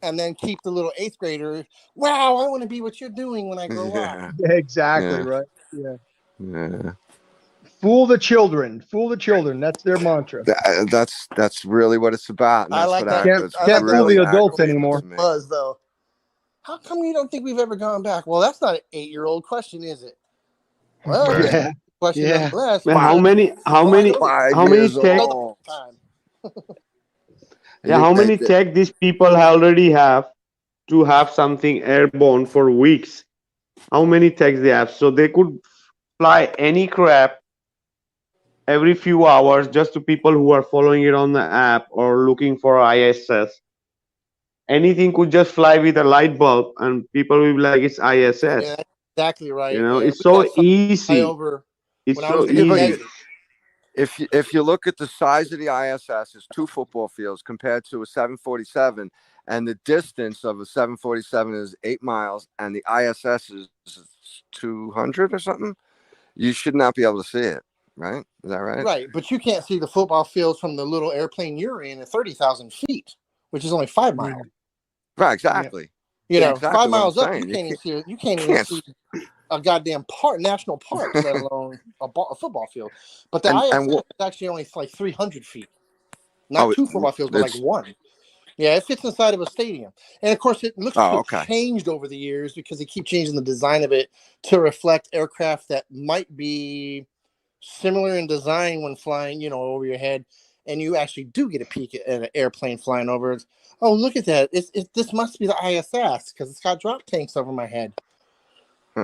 Speaker 6: and then keep the little 8th grader. Wow, I want to be what you're doing when I grow up.
Speaker 2: Yeah, exactly right.
Speaker 3: Yeah.
Speaker 2: Fool the children. Fool the children. That's their mantra.
Speaker 3: That's really what it's about. And
Speaker 6: I
Speaker 3: that's
Speaker 6: like
Speaker 3: what
Speaker 6: that.
Speaker 2: Can't fool the adults anymore.
Speaker 6: Buzz though. How come you don't think we've ever gone back? Well, that's not an 8-year-old question, is it? Well, question nonetheless.
Speaker 1: Man, how many tech these people already have to have something airborne for weeks? How many techs they have? So they could fly any crap every few hours just to people who are following it on the app or looking for ISS. Anything could just fly with a light bulb and people will be like, it's ISS.
Speaker 6: Yeah, exactly right.
Speaker 1: You know, it's so easy. It's so easy.
Speaker 3: If you look at the size of the ISS, it's 2 football fields compared to a 747, and the distance of a 747 is 8 miles, and the ISS is 200 or something. You should not be able to see it, right? Is that right?
Speaker 6: Right, but you can't see the football field from the little airplane you're in at 30,000 feet, which is only 5 miles.
Speaker 3: Right, exactly.
Speaker 6: You know,
Speaker 3: exactly
Speaker 6: 5 miles up, you can't even see it. You can't even see a goddamn national park, let alone a football field. But the ISS is actually only like 300 feet. Not 2 football fields, but like 1. Yeah, it fits inside of a stadium. And of course, it looks to have changed over the years because they keep changing the design of it to reflect aircraft that might be similar in design when flying, you know, over your head. And you actually do get a peek at an airplane flying over it. Oh, look at that. This must be the ISS because it's got drop tanks over my head.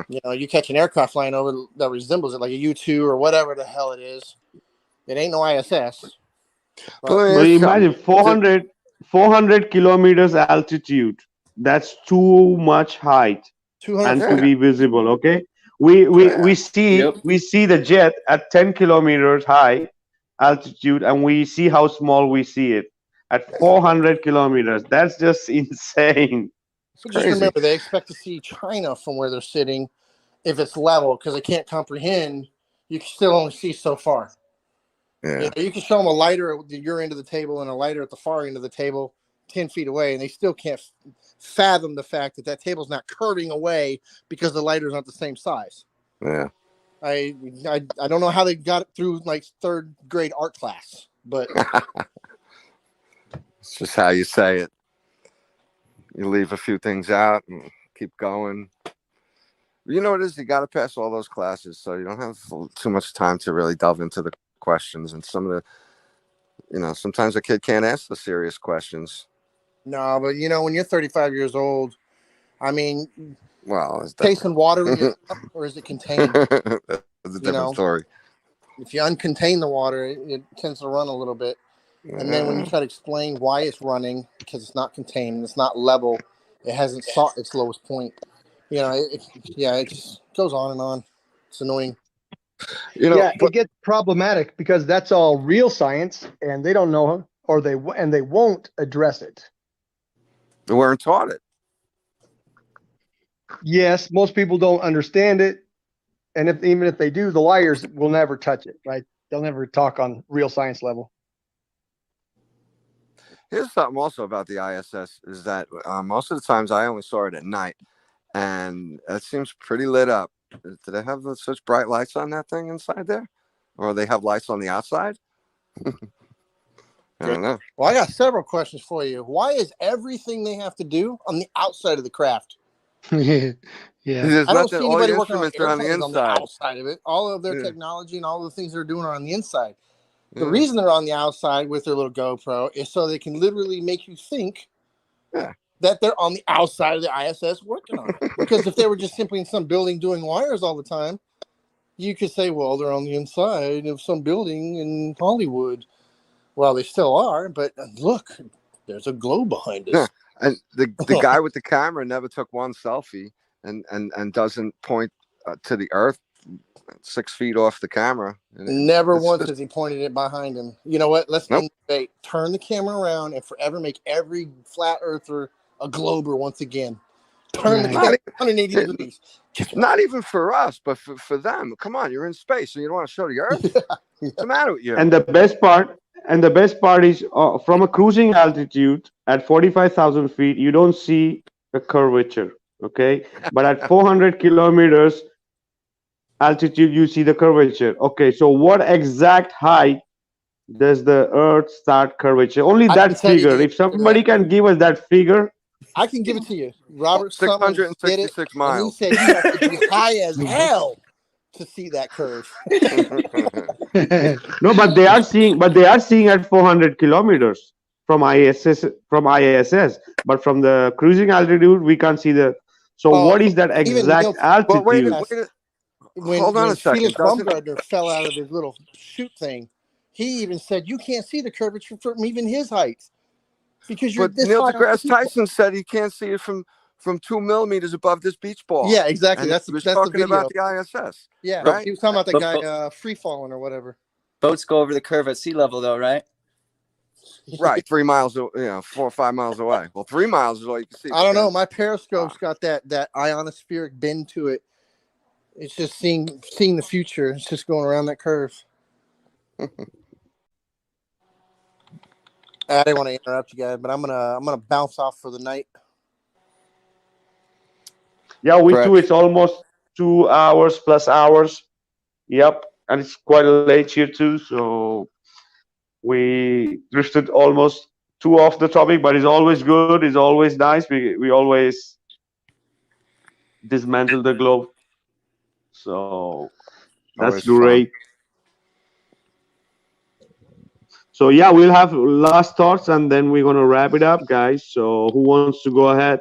Speaker 6: You know, you catch an aircraft flying over that resembles it, like a U-2 or whatever the hell it is. It ain't no ISS.
Speaker 1: But imagine 400 kilometers altitude. That's too much height and to be visible. Okay, we see the jet at 10 kilometers high altitude, and we see how small we see it at 400 kilometers. That's just insane.
Speaker 6: Just remember, they expect to see China from where they're sitting if it's level because they can't comprehend. You can still only see so far.
Speaker 3: Yeah.
Speaker 6: You know, you can show them a lighter at your end of the table and a lighter at the far end of the table 10 feet away, and they still can't fathom the fact that table's not curving away because the lighter's not the same size.
Speaker 3: Yeah.
Speaker 6: I don't know how they got it through like third grade art class, but
Speaker 3: It's just how you say it. You leave a few things out and keep going. You know what it is? You got to pass all those classes, so you don't have too much time to really delve into the questions. And some of the, sometimes a kid can't ask the serious questions.
Speaker 6: no, but when you're 35 years old, I mean,
Speaker 3: Well, it's
Speaker 6: tasting water in your cup, or is it contained?
Speaker 3: That's a different story.
Speaker 6: If you uncontain the water, it tends to run a little bit. And then when you try to explain why it's running, because it's not contained, it's not level, it hasn't sought its lowest point. It just goes on and on. It's annoying.
Speaker 2: It gets problematic because that's all real science, and they don't know, or they won't address it.
Speaker 3: They weren't taught it.
Speaker 2: Yes, most people don't understand it, and even if they do, the liars will never touch it. Right? They'll never talk on real science level.
Speaker 3: Here's something also about the ISS is that most of the times I only saw it at night, and it seems pretty lit up. Do they have such bright lights on that thing inside there? Or they have lights on the outside? I don't know.
Speaker 6: Well, I got several questions for you. Why is everything they have to do on the outside of the craft?
Speaker 5: Yeah.
Speaker 6: I don't see anybody working on
Speaker 3: the inside.
Speaker 6: On the outside of it. All of their technology and all the things they're doing are on the inside. The reason they're on the outside with their little GoPro is so they can literally make you think that they're on the outside of the ISS working on it. Because if they were just simply in some building doing wires all the time, you could say, well, they're on the inside of some building in Hollywood. Well, they still are, but look, there's a globe behind us.
Speaker 3: Yeah. And the guy with the camera never took one selfie and doesn't point to the earth 6 feet off the camera.
Speaker 6: Never once has he pointed it behind him. You know what? Let's debate. Turn the camera around and forever make every flat earther a glober once again. Turn the camera 180 degrees.
Speaker 3: Not even for us, but for them. Come on, you're in space, so you don't want to show the earth. What's the matter with you?
Speaker 1: And the best part is from a cruising altitude at 45,000 feet, you don't see a curvature. Okay, but at 400 kilometers altitude, you see the curvature. Okay, so what exact height does the Earth start curvature? Only that figure. If somebody can give us that figure,
Speaker 6: I can give it to you. Robert
Speaker 3: 666 miles.
Speaker 6: And he said you have to be high as hell to see that curve.
Speaker 1: No, but they are seeing at 400 kilometers from ISS. But from the cruising altitude, we can't see the. So what is that exact altitude?
Speaker 3: Wait,
Speaker 6: Hold
Speaker 3: on a second.
Speaker 6: Felix Baumgartner fell out of his little chute thing, he even said you can't see the curvature from even his height because you're.
Speaker 3: But Neil deGrasse Tyson said he can't see it from 2 millimeters above this beach ball.
Speaker 6: Yeah, exactly.
Speaker 3: And
Speaker 6: that's
Speaker 3: he was
Speaker 6: that's
Speaker 3: talking
Speaker 6: the video.
Speaker 3: about the ISS.
Speaker 6: Yeah,
Speaker 3: right?
Speaker 6: He was talking about the guy free falling or whatever.
Speaker 4: Boats go over the curve at sea level, though, right?
Speaker 3: Right, 3 miles, 4 or 5 miles away. Well, 3 miles is all you can see.
Speaker 6: I don't know. My periscope's got that ionospheric bend to it. It's just seeing the future. It's just going around that curve. I didn't want to interrupt you guys, but I'm gonna bounce off for the night.
Speaker 1: Yeah, we too. It's almost 2 hours plus hours. Yep, and it's quite late here too. So we drifted almost too off the topic, but it's always good. It's always nice. We always dismantle the globe. So that's great. So yeah, we'll have last thoughts and then we're gonna wrap it up, guys. So who wants to go ahead?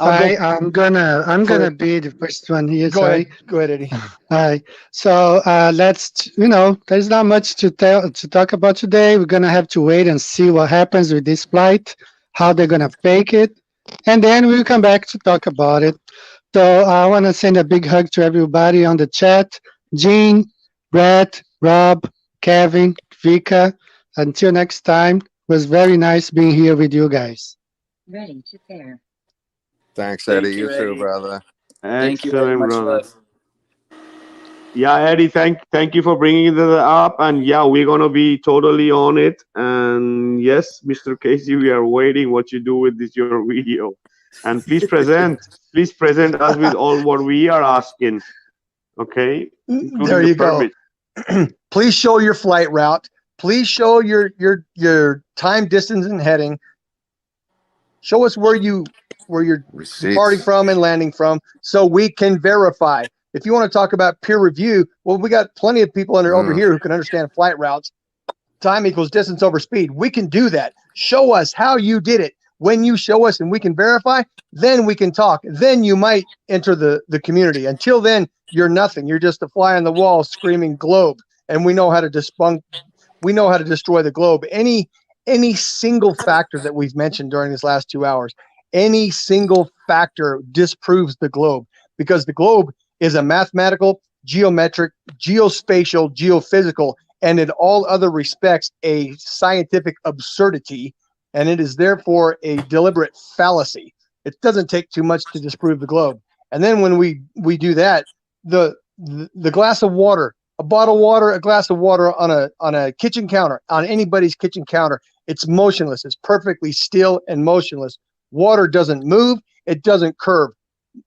Speaker 5: I'm gonna be the first one here.
Speaker 2: Go ahead, Eddie.
Speaker 5: All right. So let's there's not much to talk about today. We're gonna have to wait and see what happens with this flight, how they're gonna fake it, and then we'll come back to talk about it. So I want to send a big hug to everybody on the chat. Gene, Brett, Rob, Kevin, Vikka. Until next time, it was very nice being here with you guys.
Speaker 7: Ready to pair.
Speaker 3: Thanks, Eddie. You too, brother.
Speaker 4: Thank you very much,
Speaker 1: brother.
Speaker 4: love.
Speaker 1: Yeah, Eddie, thank you for bringing it up. And yeah, we're going to be totally on it. And yes, Mr. Casey, we are waiting what you do with your video. and please present us with all what we are asking. Okay, including
Speaker 2: There
Speaker 1: the
Speaker 2: you go.
Speaker 1: permit.
Speaker 2: Please show your flight route. Please show your time, distance, and heading. Show us where you're departing
Speaker 3: Receipts.
Speaker 2: from and landing from, so we can verify. If you want to talk about peer review, well, we got plenty of people over here who can understand flight routes. Time equals distance over speed. We can do that. Show us how you did it. When you show us and we can verify, then we can talk. Then you might enter the community. Until then, you're nothing. You're just a fly on the wall screaming globe. And we know how to destroy the globe. Any single factor that we've mentioned during this last 2 hours, any single factor disproves the globe, because the globe is a mathematical, geometric, geospatial, geophysical, and in all other respects, a scientific absurdity, and it is therefore a deliberate fallacy. It doesn't take too much to disprove the globe. And then when we do that, the glass of water, a bottle of water, a glass of water on a kitchen counter, on anybody's kitchen counter, it's motionless. It's perfectly still and motionless. Water doesn't move. It doesn't curve.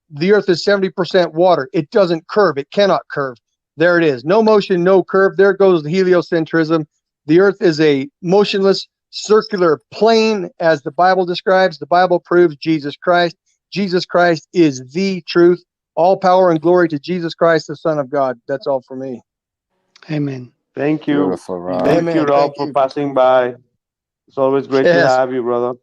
Speaker 2: The earth is 70% water. It doesn't curve. It cannot curve. There it is. No motion, no curve. There goes the heliocentrism. The earth is a motionless circular plane, as the Bible describes. The Bible proves Jesus Christ. Jesus Christ is the truth. All power and glory to Jesus Christ, the Son of God. That's all for me.
Speaker 5: Amen.
Speaker 1: Thank you.
Speaker 3: Beautiful, Rob.
Speaker 1: Thank
Speaker 2: Amen.
Speaker 1: you, Rob,
Speaker 2: Thank
Speaker 1: for
Speaker 2: you.
Speaker 1: passing by. It's always great to
Speaker 2: Yes.
Speaker 1: have you, brother.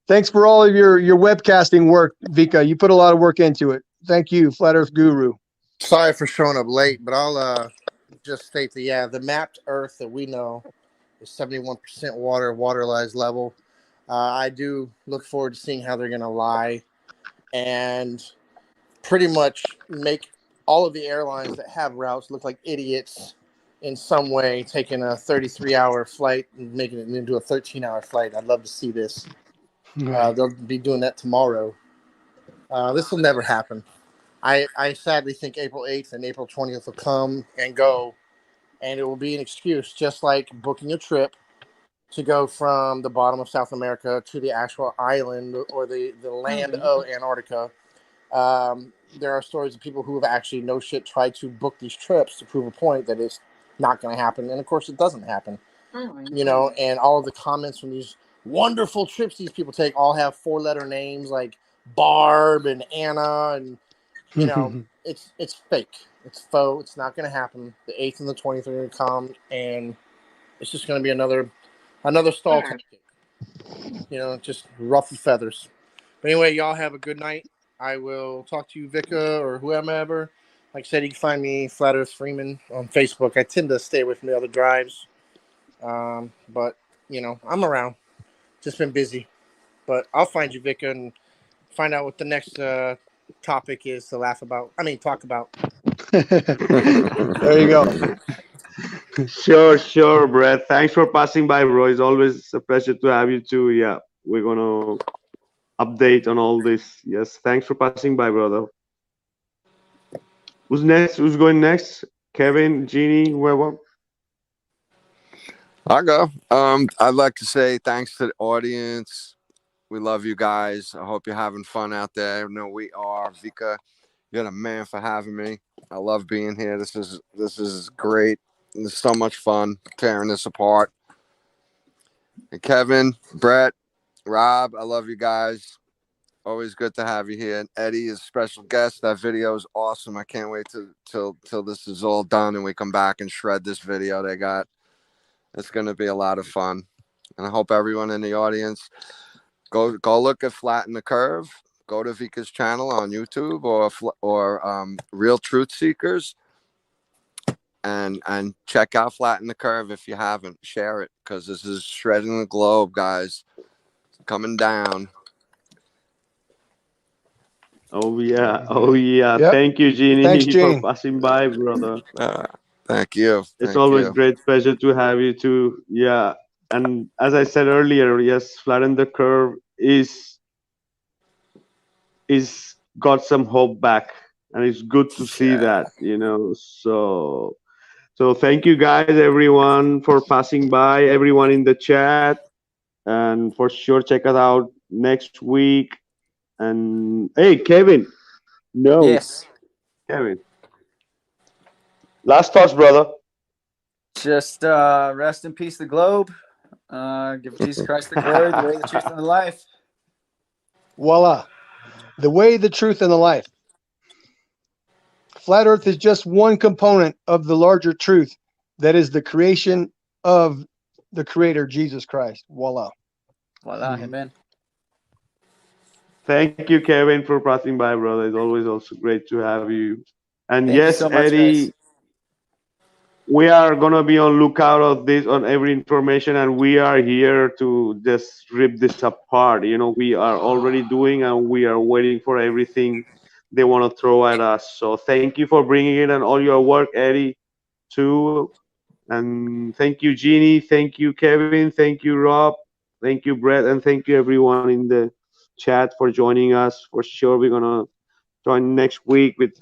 Speaker 2: Thanks for all of your webcasting work, Vikka. You put a lot of work into it. Thank you, Flat Earth Guru.
Speaker 6: Sorry for showing up late, but I'll just state that the mapped Earth that we know is 71% waterized level. I do look forward to seeing how they're going to lie and pretty much make all of the airlines that have routes look like idiots in some way, taking a 33-hour flight and making it into a 13-hour flight. I'd love to see this.
Speaker 5: Right.
Speaker 6: They'll be doing that tomorrow. This will never happen. I sadly think April 8th and April 20th will come and go, and it will be an excuse, just like booking a trip to go from the bottom of South America to the actual island or the land of Antarctica. There are stories of people who have actually no shit tried to book these trips to prove a point that it's not going to happen, and of course it doesn't happen. And all of the comments from these wonderful trips these people take all have 4-letter names like Barb and Anna, and it's fake, it's faux, it's not going to happen. The 8th and the 20th are going to come, and it's just going to be another stall tactic, just ruffle feathers. But anyway, y'all have a good night. I will talk to you, Vikka, or whoever. Like I said, you can find me, Flat Earth Freeman, on Facebook. I tend to stay away from the other drives. But, I'm around. Just been busy. But I'll find you, Vikka, and find out what the next topic is to talk about.
Speaker 2: There you go.
Speaker 1: Sure, Brett. Thanks for passing by, bro. It's always a pleasure to have you too. Yeah, we're gonna update on all this. Yes, thanks for passing by, brother. Who's next? Who's going next? Kevin, Jeannie, whoever.
Speaker 3: I'll go. I'd like to say thanks to the audience. We love you guys. I hope you're having fun out there. I know we are. Vikka, you're the man for having me. I love being here. This is great. It's so much fun tearing this apart. And Kevin, Brett, Rob, I love you guys. Always good to have you here. And Eddie is a special guest. That video is awesome. I can't wait till this is all done and we come back and shred this video they got. It's going to be a lot of fun. And I hope everyone in the audience go look at Flatten the Curve. Go to Vikka's channel on YouTube or Real Truth Seekers. And check out Flatten the Curve if you haven't. Share it, because this is shredding the globe, guys. It's coming down.
Speaker 1: Oh yeah.
Speaker 2: Yep.
Speaker 1: Thank you, Jeannie,
Speaker 2: Thanks,
Speaker 1: for
Speaker 2: Jeannie.
Speaker 1: passing by, brother.
Speaker 3: Thank you.
Speaker 1: It's always great pleasure to have you too. Yeah, and as I said earlier, yes, Flatten the Curve is got some hope back, and it's good to see that. So thank you guys, everyone, for passing by, everyone in the chat, and for sure check us out next week. And hey, Kevin. No,
Speaker 4: Yes.
Speaker 1: Kevin. Last thoughts, brother.
Speaker 4: Just rest in peace, the globe. Give Jesus Christ the glory, the way, the truth, and the life.
Speaker 2: Voila. The way, the truth, and the life. Flat Earth is just one component of the larger truth that is the creation of the Creator, Jesus Christ. Voila.
Speaker 4: Voila, amen.
Speaker 1: Thank you, Kevin, for passing by, brother. It's always also great to have you. And
Speaker 4: Thank you
Speaker 1: yes,
Speaker 4: so much,
Speaker 1: Eddie,
Speaker 4: guys.
Speaker 1: we are gonna be on lookout of this on every information, and we are here to just rip this apart. We are already doing, and we are waiting for everything they want to throw at us. So thank you for bringing it and all your work, Eddie, too. And thank you, Jeannie. Thank you, Kevin. Thank you, Rob. Thank you, Brett, and thank you everyone in the chat for joining us. For sure, we're gonna join next week with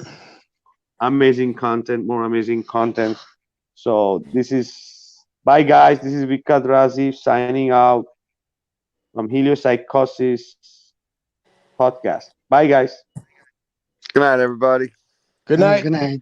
Speaker 1: amazing content, more amazing content. So this is bye, guys. This is Vikka signing out from Heliopsychosis podcast. Bye, guys.
Speaker 3: Good night, everybody.
Speaker 2: Good night.
Speaker 5: Good night.